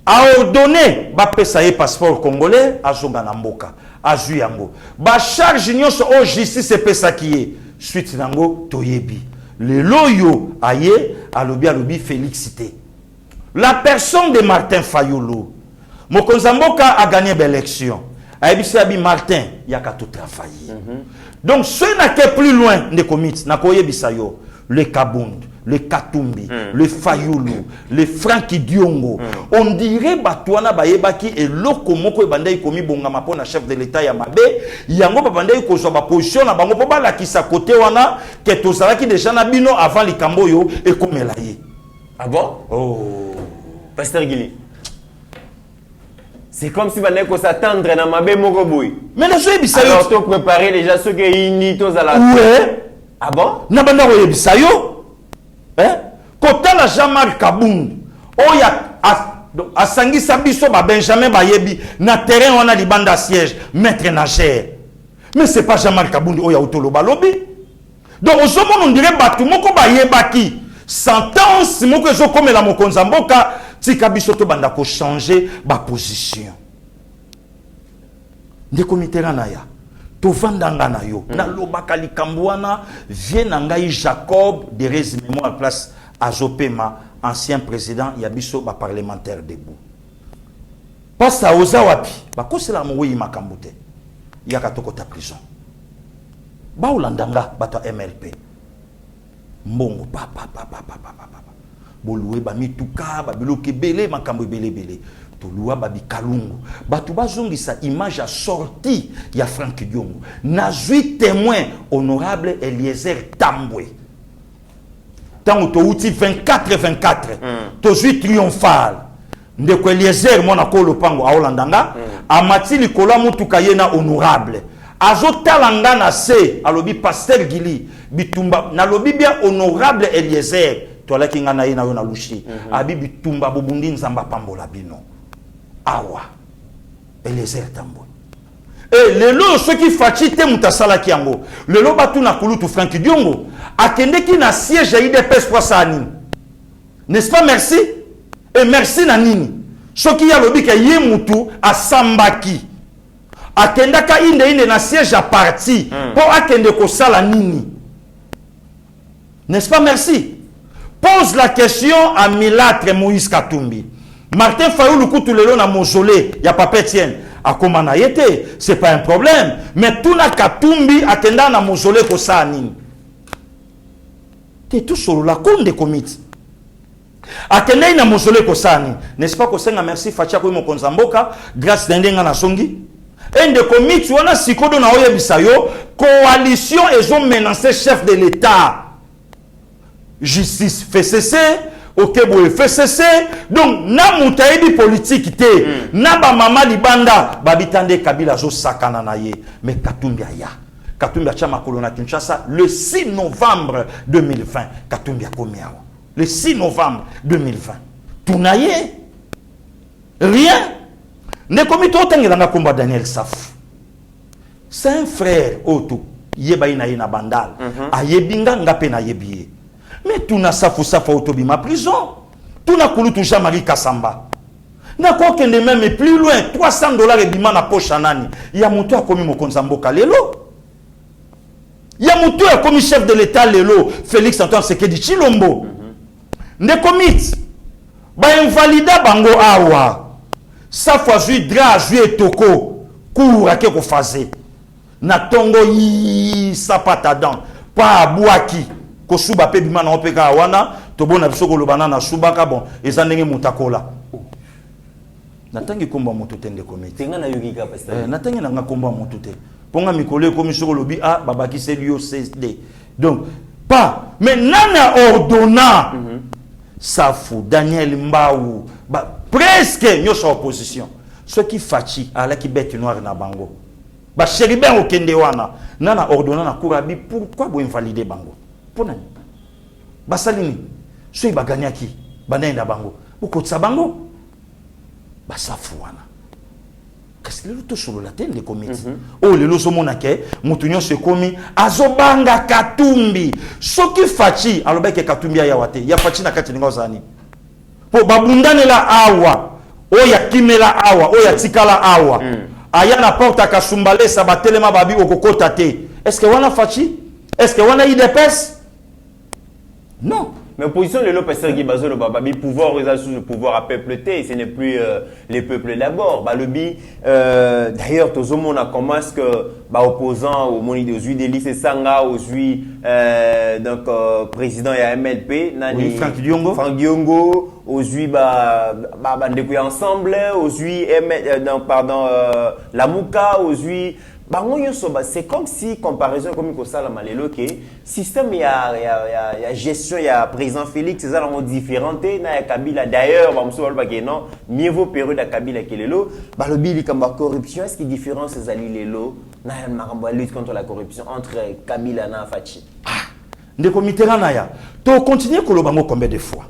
a ordonné ba pesa ye passeport congolais azonga na mboka azu yango ba charge nyonso o justice pesa kiye suite nango toyebi le loyo aye alobi félicité la personne de Martin Fayulu mokonza mboka a gagné l'élection Aïbisi Martin yaka tout travailler donc ceux n'a que plus loin de commit na koyebisa yo le Kabund le Katumbi le Fayulu le Franki Diongo on dirait batwana bayebaki et loko moko ebandai komi bongama pona chef de l'état ya mabe yango babandai kozwa ba position na bango po bala kisa côté wana que tozalaki déjà na bino avant likambo yo et komela ye. Ah bon? Oh Pasteur Gili, c'est comme si on s'attendre dans ma bémoroboui. mais les gens ebisa yo alors tu préparer déjà ceux qui ini tous à la ouais. Ah bon? Na banda ko yebisa yo kota la Jean-Marc Kabund oya asangisa biso ba Benjamin Bayebi na terrain wana libanda siège maître Nager mais c'est pas Jean-Marc Kabund oya utoloba lobi donc osomo on dirait batu moko bayebaki sentence moko zo comme la mokonza mboka tika biso to banda ko changer ba position de comité na ya to vandanga na yo na lobaka likambo wana vie na ngai Jacob de résumement à place Azopema ancien président ya biso ba parlementaire debout passe à oza wapi ba kosela moyi makambo te ya katoko ta prison ba ulandanga bato MLP mbongo papa boluwe ba mituka ba biloke belé makambo belé toluwa ba bikalungu batu bazongisa image a sorti ya Frank Diongo nazui témoin honorable Eliezer Tambwe tango to uti 24 tozui triomphal ndeko Eliezer mona ko lopango aolandanga amati likola mutuka yena honorable azotalanga na se alobi pasteur Gili bitumba na lobi bien honorable Eliezer tola kinga na yena yo na lushi abi bitumba bobundi nzamba pambola bino awa Eliezer Tambwe et lelo ceux qui fatite mutasala kiango lelo batu na kulutu Frank Diongo akende ki na siège ya IDPS kwa sani n'est-ce pas merci et merci na nini ceux qui ya lobi ka ye mutu asambaki akenda ka inde na siège à parti pour akende ko sala nini n'est-ce pas merci pose la question à Milatre Moïse Katumbi Martin Fayulu kutulelo na mausolée ya Papa Etienne akoma na yete c'est pas un problème mais tout na Katumbi akenda na mausolée ko sa nini te tout solo la konde komiti akenda na mausolée ko sa nini n'est-ce pas ko senga merci fatia ko mo konzamboka grâce dendenga na songi ende komiti wana sikodo na oyebisa yo coalition ezo menacer chef de l'état justice fait cesser ok boye fait cesser donc na mutaidi politique te na ba mama libanda babitande Kabila zo sakana na ye mais Katumbi aya Katumbi acha makolo na Kinshasa le 6 novembre 2020 Katumbi akomiao le 6 novembre 2020 tunaye rien ne komito otangela na komba Daniel Saf c'est un frère oto yeba ina bandal ayebinga ngape na yebiye mais tout na safu autobi ma prison tout na kulutu Jean-Marie Kasamba na ko kende même plus loin $300 ebima na poche nani ya mutu akomi mokonza mboka lelo ya mutu akomi chef de l'état lelo Félix Antoine Sekedi Chilombo ne komit ba invalida bango awa safu azui dra azui etoko kura ke ko faze na tongo yi sapata dan pa abwaki ko suba pe bima na opeka wana to bona biso ko lobana na subaka bon ezandenge mutakola natangi komba moto tende komite tenga na yugika pasteur natangi na komba moto te ponga mikole komi soko lobi a babaki selio CSD donc pas mais nana ordonna Safu Daniel Mbaou presque nyoso opposition ceux qui fachi ala ki bête noire na bango ba chéribin okende wana nana ordonna na kurabi pourquoi bo invalider bango basalini so ba gagnaki banenda bango ukotsa bango basafu wana kasi lelo tosolola te ndeko miti oyo lelo ozomona ke moto nyonso ekomi azobanga Katumbi soki Faci alobaki Katumbi ayawa te ya Faci na kati ninga ozala nini po babundanela awa oyo akimela awa oyo atikala awa aya na porte akasumbalesa batelema babi okokota te est-ce que wana Faci est-ce que wana IDPS non. Mais position de l'opérateur qui base le babi pouvoir sous le pouvoir à peuple T, ce n'est plus les peuples d'abord. Bah d'ailleurs tout le monde a commencé que opposant au monde aux Délice Sanga aux donc président et MLP nani Franck Diongo aux ensemble aux la Mouka aux c'est comme si, comparaison comme ça, le système, il y a gestion, il y a président Félix, c'est ça, on différente, il y a Kabila. D'ailleurs, mieux vaut période à Kabila qui est le bill comme la corruption, est-ce qu'il y a différence, ces alliés, la lutte contre la corruption entre Kabila et Faci? Ndeko Mitterrand ya to continuer kolobango combien de fois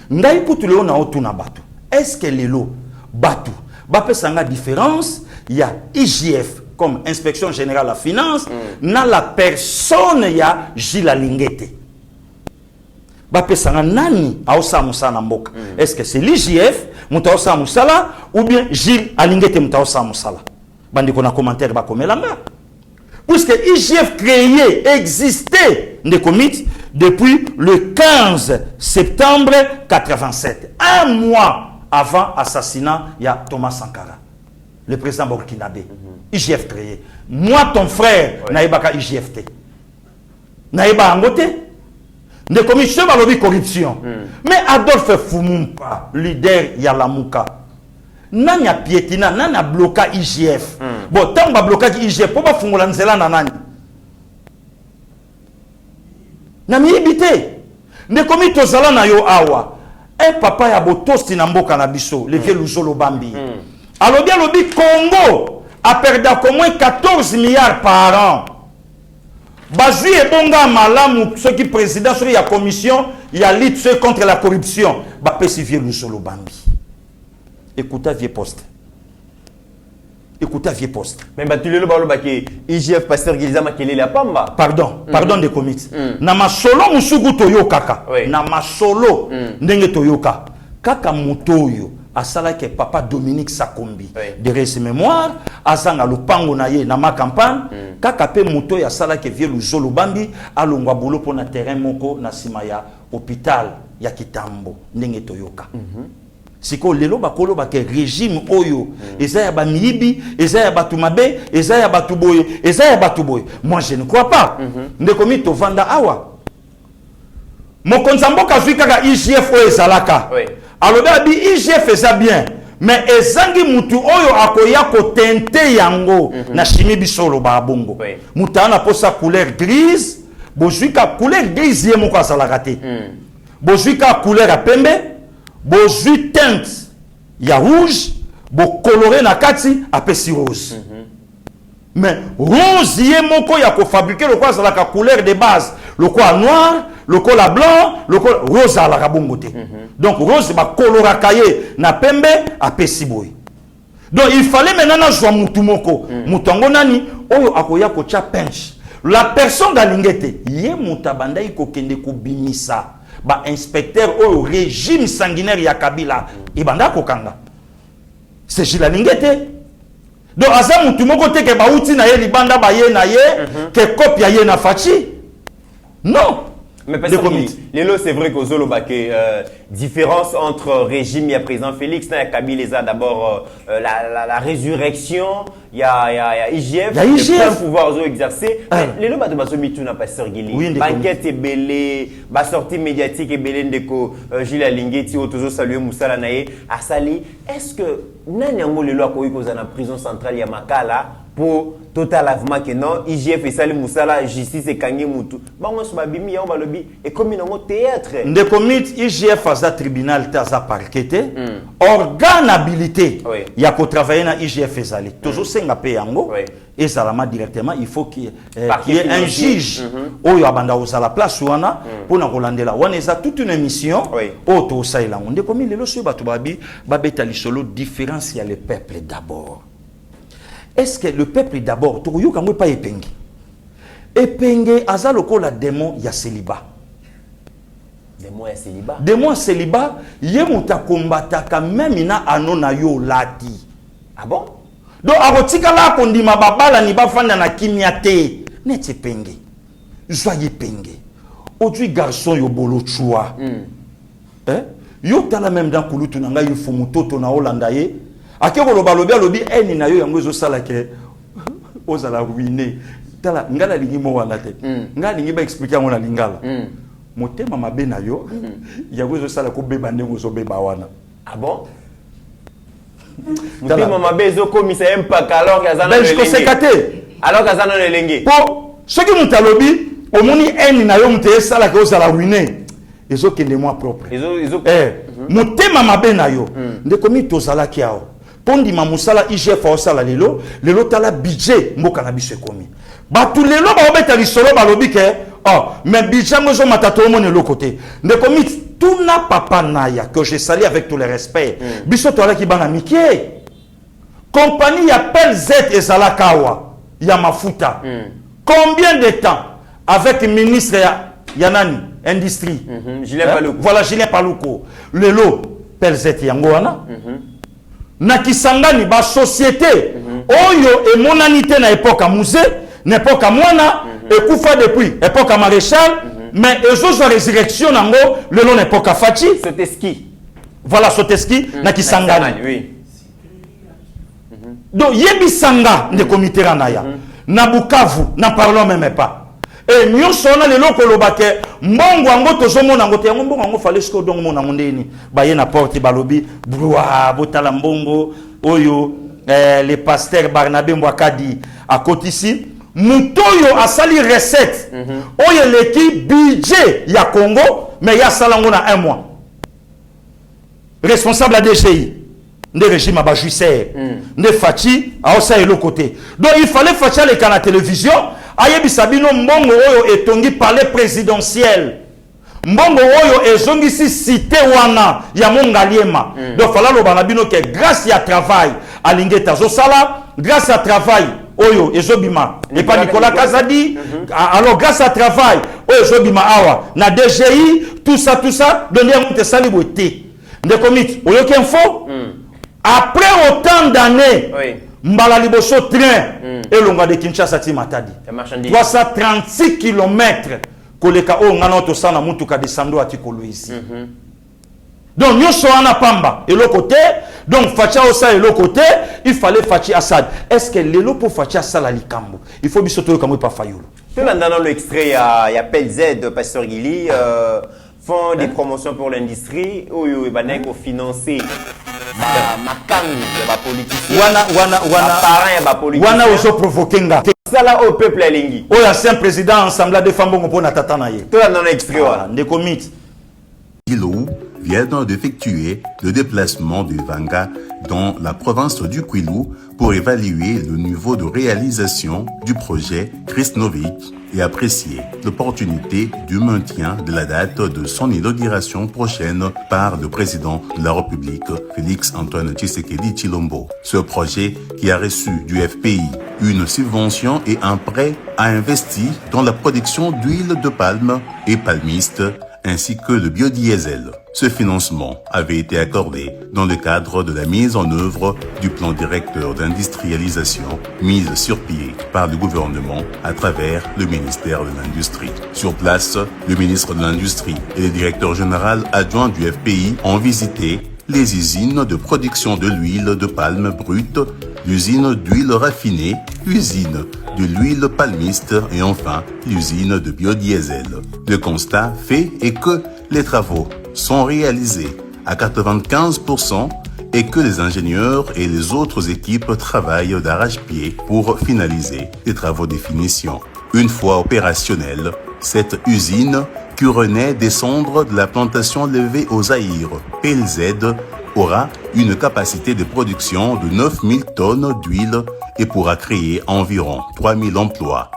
ngai putu leo na otuna batu est-ce que lelo batu bapesanga différence il y a IGF comme inspection générale à finance na la personne ya Gilles Alingete bapesanga nani aosa musala mboka est-ce que c'est l'IGF mutaosa musala ou bien Gilles Alingete mutaosa musala bandiko na commentaire ba komelanga puisque IGF créé, existait, depuis le 15 septembre 87, un mois avant l'assassinat, il y a Thomas Sankara, le président burkinabé. IGF créé. Moi, ton frère, naïba ka IGF te. Naïba angote. Ne commission va lobby corruption. Mais Adolphe Fumumpa, leader Yalamuka, nani a piétina, nani a bloqué IGF. Bon, tant que bloqué IGF, pourquoi fungola nzela na nani? Nami ibité. Ne komi tozala na yo awa. Un papa ya botosti na mboka na biso, le vieux Luzolo Bambi. Alors bien lobby Congo a perdu au moins 14 milliards par an. Bazui et bonga malamu, ceux qui président, ceux qui a commission, il y a lutte contre la corruption. Ba pesi vieux Luzolo Bambi. Écoutez vieux poste. Écoutez vieux poste. Mais tu le balo baki IGF pasteur Giliza makele la pamba. Pardon des comités. Na masolo musugu toyo kaka. Na masolo ndenge toyoka. Kaka mutoyo asala ke papa Dominique Sakombi. De res mémoire azanga lupango na ye na ma campagne kaka pe mutoyo asala ke vieux Luzolo Bambi alongwa bolo pona terrain moko na sima ya hôpital ya Kitambo ndenge toyoka. Siko lelo bakolo ba ke régime oyo ezaya ba miyibi ezaya batu mabe ezaya batu boye ezaya batu boye moi je ne crois pas ndeko mito vanda awa mokonza mboka zwika ka IGF oyo ezalaka alobe abi IGF eza bien mais ezangi mutu oyo akoya ko tente yango na chimie bisolo ba bongo mutana posa couleur grise bozwika couleur grise ye moko azalaka te bozwika couleur ya pembe bozui teinte ya rouge bo coloré na kati apesi rose mais rose yé moko ya ko fabriquer le quoi la couleur de base le quoi noir le quoi blanc le quoi rose à la bongo te donc rose ba colora kaye na pembe apesi boy donc il fallait maintenant na jwa mutu moko mutango nani oyo akoya ko cha pinch la personne d'alingete yé mutabanda iko kende ko bimisa ba inspecteur au régime sanguinaire ya Kabila ibanda kokanga c'est Gilles Alingete donc aza mutu moko te ke ba uti na ye libanda ba ye na ye ke copia ye na Faci non. Mais parce que Lélo, c'est vrai qu'au Zolo différence entre régime et président Félix, il y a Kabila d'abord la résurrection, il y a IGF, il y a plein de pouvoirs exercer. Lélo, il y a pasteur Guili. Banquette est belée, la sortie médiatique est belée de Gilles Alingeti, Otozo Salué Moussala Naye, Asali. Est-ce que Nanyango Lélo a connu en prison centrale Yamakala pour total lavement que non IGF et Salim Moussala justice et Kangi Moutou bango so babimi ya balobi et comme non théâtre de commit IGF à tribunal taza parquet organabilité il y a qu'au travailler na IGF ezali toujours senga pe yango et salama directement il faut qu'il y ait un juge oyo abanda osala place wana pour na kolandela wana eza toute une émission auto saila on de commit lelo so batu babi babeta lisolo différence il y a le peuple d'abord. Est-ce que le peuple d'abord, tu ne peux pas épenger? Épenger, azaloko la démon, il y a célibat. Démon ya célibat. Démon ya célibat, yemuta kombataka même ina anona yo lati. Ah bon? Donc, arotika la kondima babala ni bafanda na kimiate. Net épenge. Joyeux penge. Aujourd'hui, garçon yo bolo chua. Yo tala même dans kulutu nanga yo fumutoto na Hollanda ye. Akeko lo balobi alobi eni na yo yango zo sala ke ozala ruiner tala ngala lingi mo wana te ngala lingi ba expliquer ngona lingala motema mabe na yo yango zo sala ko beba ndengo zo beba wana. Ah bon? Motema mabe zo komisa impact alors kazana le lengi alors kazana le lengi po ce qui mutalobi omoni eni na yo muteye sala ke ozala ruiner ezo kende moi propre motema mabe na yo ndeko mi tozala kiao pondi mamusala IGF osala lelo tala budget mboka na biso ekomi batu lelo ba obeta lisolo balobi ke mais budget ngozo matato mone le côté ndeko mi tout na papa naya que je salue avec tout le respect biso tola ki bana mikie compagnie appelle Z et Zalakawa ya mafuta combien de temps avec ministre ya nani industrie Julien Paluku voilà Julien Paluku lelo pel Z yango wana na kisangani ba société oyo e monanité na époque à musée na époque à mwana et kufa depuis époque à maréchal mais ezo résurrection nango lelo na époque à Fachi Soteski voilà Soteski na kisangani oui donc yebisanga de comité ranaya na Bukavu na parlons même pas et nous sommes les locaux lobake mbongo ango tozomona ngo te yango mbongo ango fallait sko dongo mona ndeni baye na porte balobi broa botala mbongo oyo les pasteurs Barnabé Mbwakadi à côté ici mutoyo asali recette oyo l'équipe budget ya Congo mais ya salango na 1 mois responsable à DGI de régime à Bajuisser de Fachi à osa et l'autre côté donc il fallait Fachi aller à la télévision ayebi sabino mbongo oyo etongi palais présidentiel mbongo oyo ezongisi cité wana ya mongaliema donc fala lo banabino ke grâce à travail alingeta zo sala grâce à travail oyo ezobima et pas Nicolas Kazadi alors grâce à travail oyo ezobima awa na DGI tout ça donner un te sali boté de commit oyo ki info après autant d'années mbala liboso train et longa de Kinshasa ti Matadi 336 km koleka o ngana to sana mutuka descendo ati koloisi donc nyoso ana pamba et le côté donc Facha osa et le côté il fallait Fachi Assad est-ce que lelo pour Fachi Assad likambo il faut bisoto comme pas fayulu tout dans l'extrait il y a PLZ de Pasteur Guili font des promotions pour l'industrie ou ils financer wana oso provoquenga sala au peuple elingi o ancien président ensemble de fambongo pona tata na ye to na extrait wala de commit Kilo viennent d'effectuer le déplacement de Vanga dans la province du Kwilu pour évaluer le niveau de réalisation du projet Krishnovic et apprécier l'opportunité du maintien de la date de son inauguration prochaine par le président de la République, Félix Antoine Tshisekedi Tshilombo. Ce projet, qui a reçu du FPI une subvention et un prêt, a investi dans la production d'huile de palme et palmiste, ainsi que le biodiesel. Ce financement avait été accordé dans le cadre de la mise en œuvre du plan directeur d'industrialisation mise sur pied par le gouvernement à travers le ministère de l'Industrie. Sur place, le ministre de l'Industrie et le directeur général adjoint du FPI ont visité les usines de production de l'huile de palme brute, l'usine d'huile raffinée, l'usine de l'huile palmiste et enfin l'usine de biodiesel. Le constat fait est que les travaux sont réalisés à 95% et que les ingénieurs et les autres équipes travaillent d'arrache-pied pour finaliser les travaux de finition. Une fois opérationnelle, cette usine qui renaît des cendres de la plantation levée au Zaïre, PLZ, aura une capacité de production de 9000 tonnes d'huile et pourra créer environ 3000 emplois.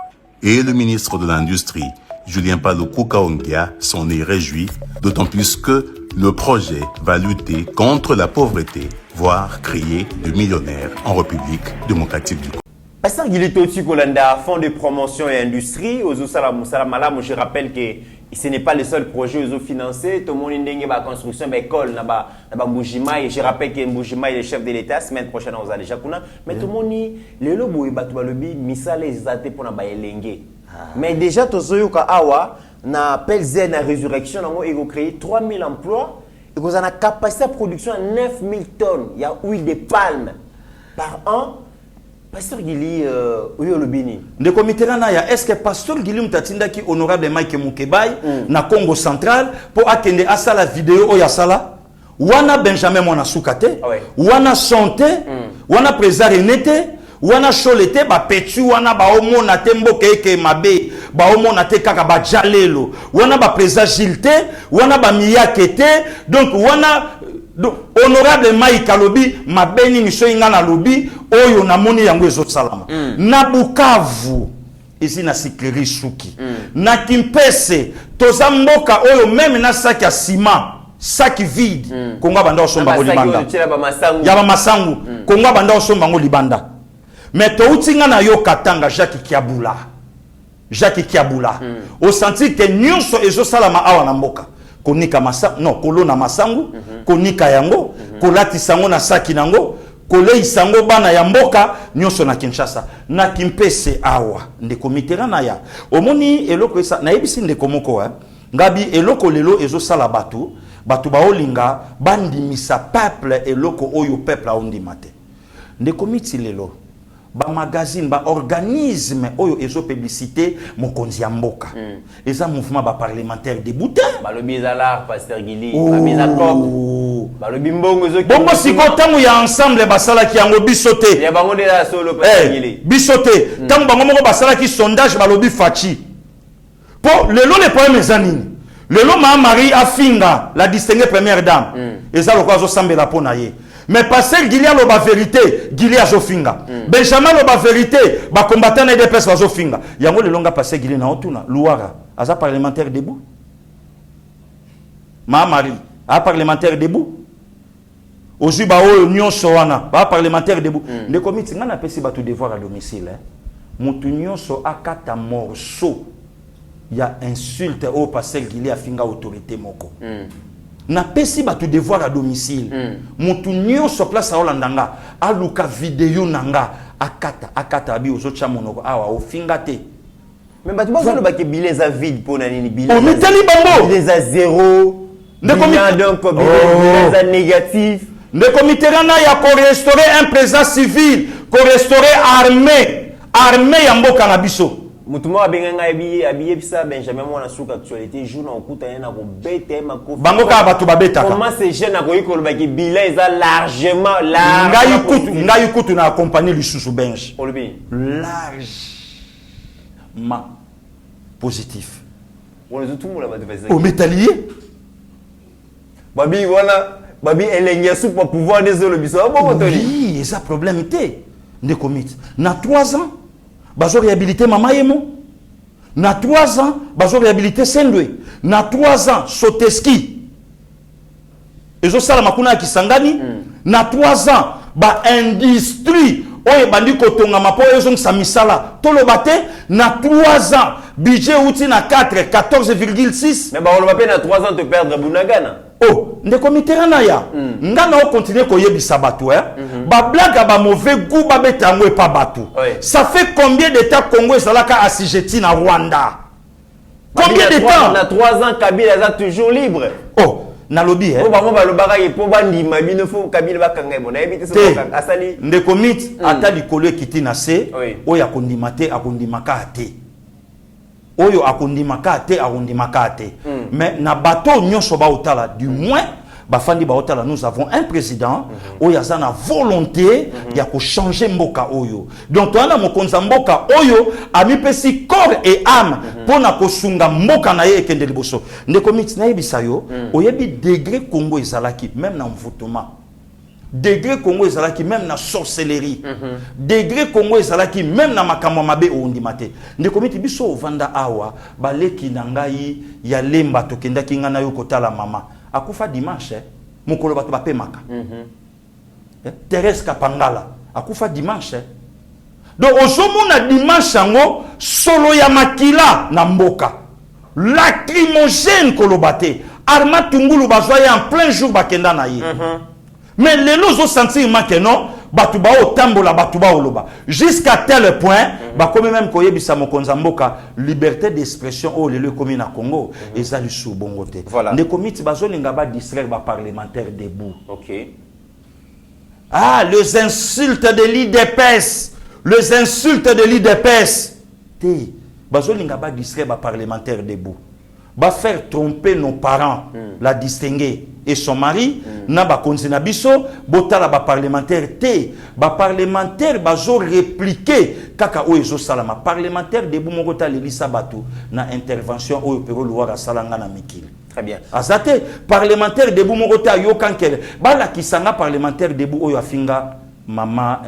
Et le ministre de l'Industrie, Julien Paluku Kaongia, s'en est réjoui, d'autant plus que le projet va lutter contre la pauvreté, voire créer de millionnaires en République démocratique du Congo. Pasteur Guili Toti Kolanda, Fonds de promotion et industrie, je rappelle que ce n'est pas le seul projet aux financés. Tout le monde a la construction de l'école dans Mbujima. Et je rappelle que Mbujima est le chef de l'État. Semaine prochaine, on va déjà connaître. Mais tout le monde dit le lobo est battu le misal les athées pour na baelenge. Mais déjà, tout ce que awa na PLZ na résurrection, ils ont créé 3000 emplois. Et ils ont la capacité de production à 9000 tonnes. Il y a huile de palme par an. Pasteur Guili, Oyolobini. De comité là, est-ce que Pasteur Guili Mtatinda qui honorable Mike Mukebay na Congo central pour attendre à ça la vidéo au Yasala? Wana Benjamin Mwanasukate, wana santé, wana préserve nete, wana cholete ba petu wana ba omo na tembo keke mabe, ba omo na te kaka ba jalelo, wana ba préserve gilte, wana ba miyakete, donc wana donc honorable Mike Alobi mabeni miso inga na lobi oyo na moni yango ezo salama na Bukavu ici na Sikleri Suki na Kimpese toza mboka oyo même na sac ya ciment sac vide konga banda osomba ngo libanda ya ba masangu konga banda osomba ngo libanda mais to utinga na yo Katanga Jacques Kiabula au senti que nyonso ezo salama awa na mboka konika masangu non kolona masangu konika yango kolati sango na saki nango kolei sango bana ya mboka nyonso na Kinshasa na Kimpese awa ndeko mitera na ya omoni eloko esa na yebisi ndeko moko ngabi eloko lelo ezo sala batu baolinga bandimisa peuple eloko oyo peuple aondimate ndeko miti lelo ba magazine ba organisme oyo ezo publicité mokonzi ya mboka eza mouvement ba parlementaire débuté balobi zalar Pasteur Guili bamisa kop balobi mbongo ezo bongo siko tangu ya ensemble basala ki yango bisoté ya bango de la solo Pasteur Guili bisoté tangu bango moko basala ki sondage balobi fachi pour le problème ezanini lelo Marie afinga la distinguée première dame eza lokwa zo sambela pona ye. Mais Pasteur Guili a la vérité, Guili a Zofinga. Benjamin a la vérité, ba combattant et des personnes Zofinga. Yango le longa Pasteur Guili na otuna, Louara, aza parlementaire debout. Marie, a parlementaire debout. Ozu ba o union soana, ba parlementaire debout. Ne comité ngana pesi ba tout devoir à domicile. Mutu union so akata morceau. Il y a insulte au Pasteur Guili a finga autorité moko. Na pesi ba tu devoir à domicile mutu nyo so place a Holandanga aluka vidéo nanga akata abi ozocha monoko awa ofinga te mais ba tu ba zo ba ke billet za vide pour na nini billet o miteli bango billet za zéro billet donc billet za négatif ne comité na ya ko restaurer un président civil ko restaurer armée ya mboka na biso Mutumo abenganga abiye bisa Benjamin mwana suka actualité jour na okuta yana ko bete makofi bango ka batu babeta comment ces jeunes na ko yiko baki bilan eza largement ngai kutu na accompagner lisusu bench olobi largement positif on les tout monde ba de au métallier babi elenge sous pour pouvoir désolé biso bon oui ça problème était ne commit na 3 ans bazo réhabiliter Mama Yemo. Na 3 ans, bazo réhabiliter Sendwe. Na 3 ans, Soteski. Ezo sala makuna Kisangani. Na 3 ans, ba industrie. Oye bandi kotonga mapo ezo samisala. Tolo bate, na 3 ans, budget outi na 14,6. Mais ba on va pas na 3 ans te perdre Bunagana. Oh, ndeko mitera ya. Ngana o continuer ko yebisa batu ba blague ba mauvais goût ba betango e pa batu. Ça fait combien de temps Congo salaka assujetti na Rwanda? Combien de temps? Na 3 ans Kabila est toujours libre. Oh, na lobby ba mo ba lobaka e po bandi mabino fo Kabila ba kanga bona ebite so kanga asali. Ndeko mit ata likolo ekiti na se o ya kondimate akondimaka ate. Oyo akondimaka ate. Mais na bateau nyonso ba otala du moins bafandi baotala nous avons un président oyo aza na volonté ya ko changer mboka oyo. Donc toana mokonza mboka oyo amipesi corps et âme pona ko sunga mboka na ye ekende liboso. Ndeko miti na yebisa yo oyebi degré Congo ezalaki même na mvutuma. Degré Congo ezalaki même na sorcellerie. Degré Congo ezalaki même na makambo mabe ondimate. Ndeko miti biso ovanda awa baleki na ngai ya lemba tokendaki ngana yo kotala mama. Akufa dimanche mokolo bato bapemaka. Thérèse Kapangala akufa dimanche. Donc ozomona dimanche ngo solo ya makila na mboka. Lacrymogène kolobate. Arma tungulu bazwa en plein jour bakenda na ye. Mais les lots ont senti que non, batuba o tambola batuba oloba. Jusqu'à tel point, comme même koye bisa mokonza mboka, liberté d'expression au le commis na Congo, et ça lui sous bongote. Voilà. Les comités bazo lingaba distraire ba parlementaire debout. OK. Ah, les insultes de l'IDPS, les insultes de l'IDPS. Té, bazo lingaba distraire ba parlementaire debout. Va faire tromper nos parents, la distinguer et son mari, na ba konzina biso, botala ba parlementaire te, ba parlementaire bazo répliquer kaka o ezo salama parlementaire de bumogota lelisa batu na intervention o pero luara salanga na mikili. Très bien. Azate parlementaire de bumogota yo kankele, bala kisanga parlementaire de bu oyo afinga mama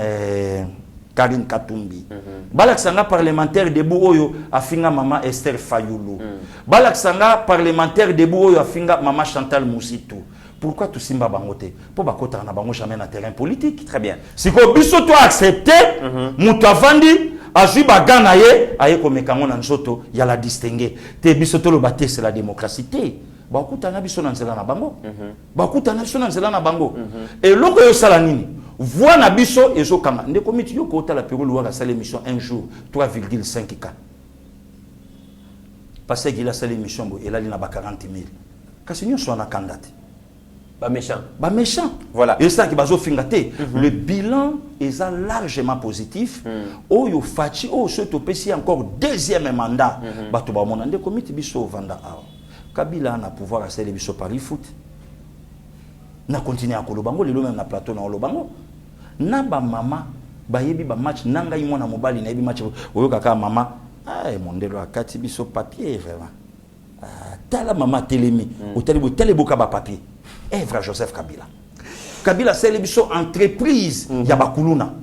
Karine Katumbi. Balaksanga parlementaire de Oyo afinga mama Esther Fayoulou. Balaksanga parlementaire de Oyo afinga mama Chantal Moussitou. Pourquoi tout simba bangote? Pour bakota na bango jamais na terrain politique. Très bien. Si ko biso to accepter, mutavandi azui bagana ye aye ko mekango na nzoto ya la distinguer. Te biso to lo baté c'est la démocratie. Bakuta na biso na nzela na bango. Bakuta na biso na nzela na bango. Et loko yo sala nini? Voix na biso ezo kanga. Nde komiti yo ko la période loi sala émission un jour 3,5K. Parce qu'il a sala émission bo et là il na ba 40 000. Kasi nyo so na kandate. Ba méchant. Ba méchant. Voilà. Et ça qui bazo fingate. Le bilan est largement positif. Oyo fachi o se topesi encore deuxième mandat. Bato ba mona nde komiti biso vanda awa. Kabila na pouvoir à celle biso Paris foot. Na continuer à kolobango lelo même na plateau na olobango. Na ba mama ba yebi ba match nanga yi mwana mobali na yebi match oyo kaka mama ay mondelo akati biso papier vraiment. Tala mama telemi otali teleboka ba papier. Evra Joseph Kabila. Kabila celle biso entreprise ya ba kuluna.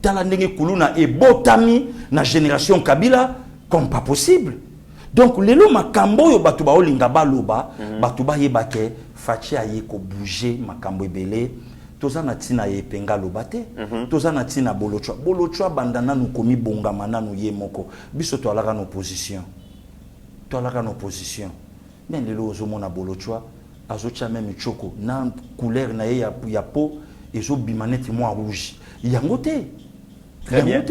Tala ndenge kuluna e botami na génération Kabila comme pas possible. Donc lelo makambo yo batu ba olinga baloba batu ba yebake fachi aye ko bouger makambo ebele tozana tina ye penga lobate tozana tina bolochwa bandana nu komi bongama nanu ye moko biso to alaka na opposition mais lelo ozomona bolochwa azocha même choko na couleur na ye ya peau ezo bimaneti moi rouge yango te. Très bien.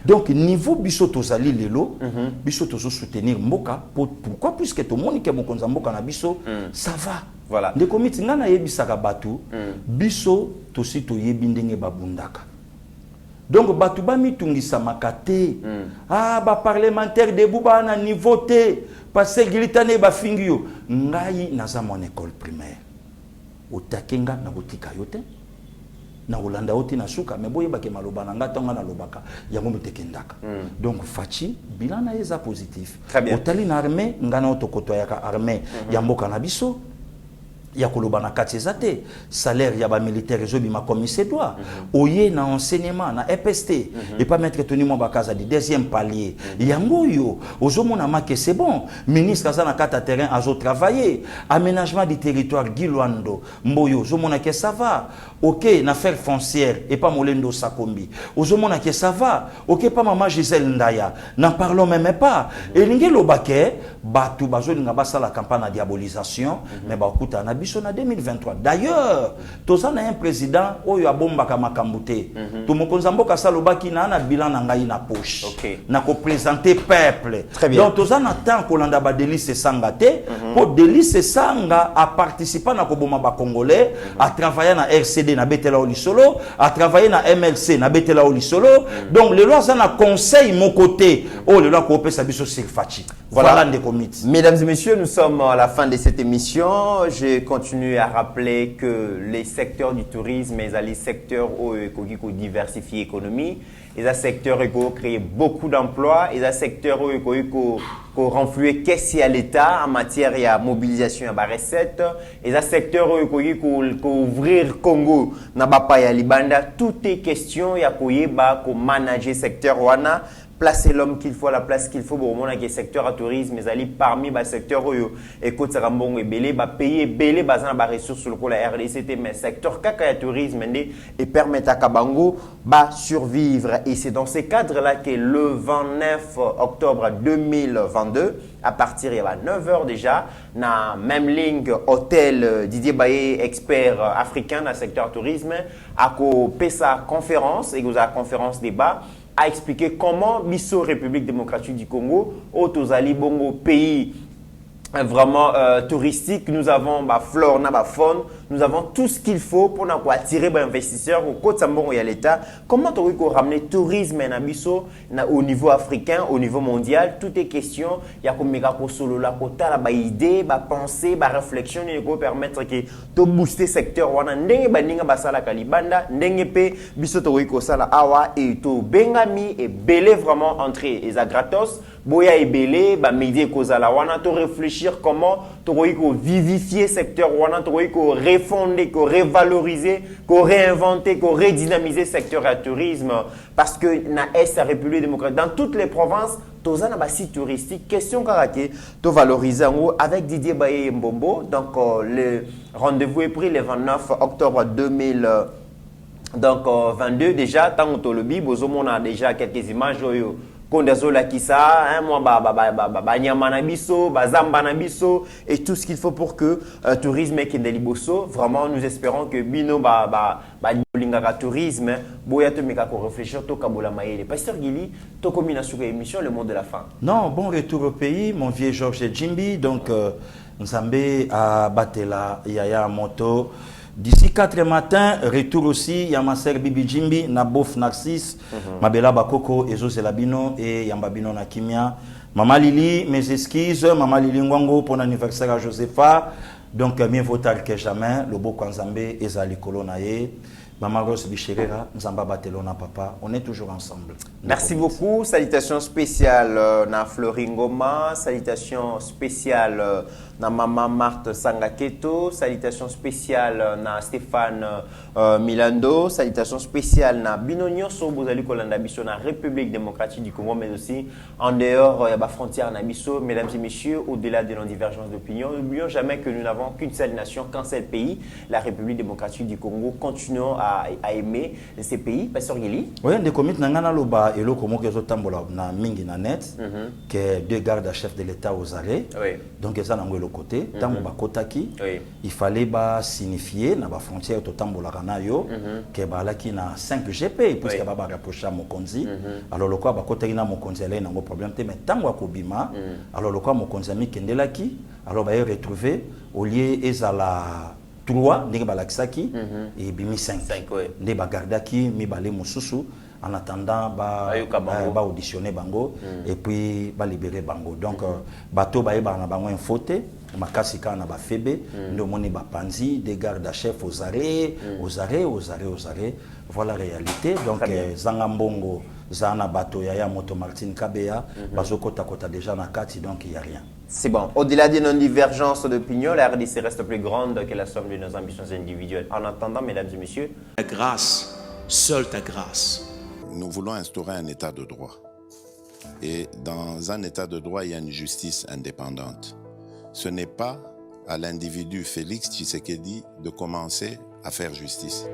Donc, niveau biso tozali lelo, biso tozo soutenir mboka. Pourquoi? Puisque tout le monde qui est mokonza mboka na biso, ça va. Voilà. De komiti ngana yebisaka batu, biso tosi toyebi ndenge babundaka. Donc, batu ba mitungisa makate. Ah, ba parlementaire de buba na niveau te. Parce que gilitane ba fingio. Ngai naza mon école primaire. Otakenga na botika yote. Na Olanda oti na suka mais boye bake maloba na ngata nga na lobaka yango mutekendaka. Donc fachi bilan na eza positif. Otali na armée ngana otokoto ya armée ya mboka na biso ya koloba na kati ezate salaire ya ba militaire ezobi ma commissaire doit oye na enseignement na EPST et pas mettre tenu mo bakaza di deuxième palier yango yo ozomona ma que c'est bon ministre azana kata terrain azo travailler aménagement du territoire Gilwando mboyo ozomona que ça va OK na affaire foncière et pas Molendo Sakombi ozomona que ça va OK pas maman Gisèle Ndaya n'en parlons même pas et lingi lobake batu bazolinga basala campagne de diabolisation mais ba kuta na biso na 2023 d'ailleurs tozana un président oyo abombaka makambute to mokonza mboka salobaki na bilan na ngai na poche na ko présenter peuple donc tozana tant kolanda ba Délice Sanga te pour Délice Sanga a participé na ko boma ba congolais a travaillé na RCD na betela oli solo a travaillé na MLC na betela oli solo donc le loi ça na conseil mon côté oh le loi ko pesa biso sur fachi voilà. Mesdames et messieurs, nous sommes à la fin de cette émission. Je continue à rappeler que les secteurs du tourisme et les secteurs qui diversifient l'économie, les secteurs qui créent beaucoup d'emplois, les secteurs qui renflouent qu'est-ce à l'État en matière de mobilisation de recettes, les secteurs qui ouvrir Congo na bapa ya libanda, tout est question ya ko manager secteur wana, placer l'homme qu'il faut à la place qu'il faut pour le que secteur à tourisme mais aller parmi les secteurs et côté Sarambongo et belé ba payer belé bazan ba ressources sur le la RDCT mais secteur kaka tourisme et permettre à Kabango ba survivre et c'est dans ces cadres là que le 29 octobre 2022 à partir de 9h déjà na même ligne hôtel Didier Baye expert africain dans le secteur tourisme à ko sa conférence et vous a conférence débat a expliqué comment Bisso République démocratique du Congo, Otozali Bongo pays vraiment touristique, nous avons flore, faune, nous avons tout ce qu'il faut pour attirer les investisseurs au côté de l'État. Comment tu peux ramener le tourisme au niveau africain, au niveau mondial? Tout est question. Il y a comme solo la kota, la idée, la pensée, la réflexion qui peut permettre de booster le secteur. Ndenge baninga basala kalibanda, ndenge pe biso to wiko sala awa et to bengami et belé vraiment entrer les gratos. Boya et belé, ba midi kozala wana to réfléchir comment to vivifier le secteur wana to refonder, ko revaloriser, ko réinventer, ko redynamiser le secteur du tourisme parce que na la République démocratique dans toutes les provinces toza na ba site touristique question karaké to valoriser avec Didier Baye Mbombo donc le rendez-vous est pris le 29 octobre 2022 déjà tant que le on a déjà quelques images Kondazola Kisa, moi Banyamanabiso, Bazambanabiso et tout ce qu'il faut pour que tourisme et Kendeliboso, vraiment nous espérons que Bino Lingaka tourisme, Boyato Mekako réfléchir, Tokabola Maïle. Pasteur Gili, Tokomina sur l'émission Le Monde de la Fin. Non, bon retour au pays, mon vieux Georges Djimbi, donc Nzambé à Batela, Yaya Moto. D'ici 4 matins, retour aussi, il y a ma sœur Bibi Djimbi, Nabof Narcisse, Mabela Bakoko, Ezo Selabino et Yambabino Nakimia. Maman Lili, mes excuses, Maman Lili Ngwango pour l'anniversaire à Josepha. Donc, mieux vaut tard que jamais, le beau Kanzambé, Ezali Kolonaye. Maman Rose Bichérera, Nzamba Batelona Papa, on est toujours ensemble. Merci beaucoup. Salutations spéciales na Floringoma, salutations spéciales na Maman Marthe Sangaketo, salutations spéciales na Stéphane Milando, salutations spéciales na Binonio Sobozali Kolanda Bisso na République démocratique du Congo, mais aussi en dehors de la frontière na Bisso. Mesdames et messieurs, au-delà de nos divergences d'opinion, n'oublions jamais que nous n'avons qu'une seule nation, qu'un seul pays, la République démocratique du Congo. Continuons à aimer ces pays. Pasteur Gili. Oui, des comités n'angana loba et le comment que zotambola na mingi na net que deux gardes chefs de l'État aux arrêts. Donc ça n'angwe le côté. Tant ba kotaki, il fallait ba signifier na ba frontière to tambola kana yo que ba la ki na 5 GP puisque ba ba rapprocher Mokonzi. Alors le quoi ba kotaki na Mokonzi là n'a pas problème mais tant wa kobima. Alors le quoi Mokonzi mi kendela ki. Alors ba retrouver au lieu ezala 3 ndenge balakisaki et bimi 5 ndé bagardaki mi balé mususu en attendant ba auditionner bango et puis ba libérer bango donc bato ba na bango infoté makasi kana ba febe ndo moni ba panzi des gardes chefs aux arrêts voilà la réalité donc zanga mbongo zana bato ya moto Martin Kabea bazokota kota déjà na kati donc il y a rien. C'est bon. Au-delà de nos divergences d'opinion, la RDC reste plus grande que la somme de nos ambitions individuelles. En attendant, mesdames et messieurs, ta grâce, seule ta grâce. Nous voulons instaurer un état de droit. Et dans un état de droit, il y a une justice indépendante. Ce n'est pas à l'individu Félix Tshisekedi de commencer à faire justice.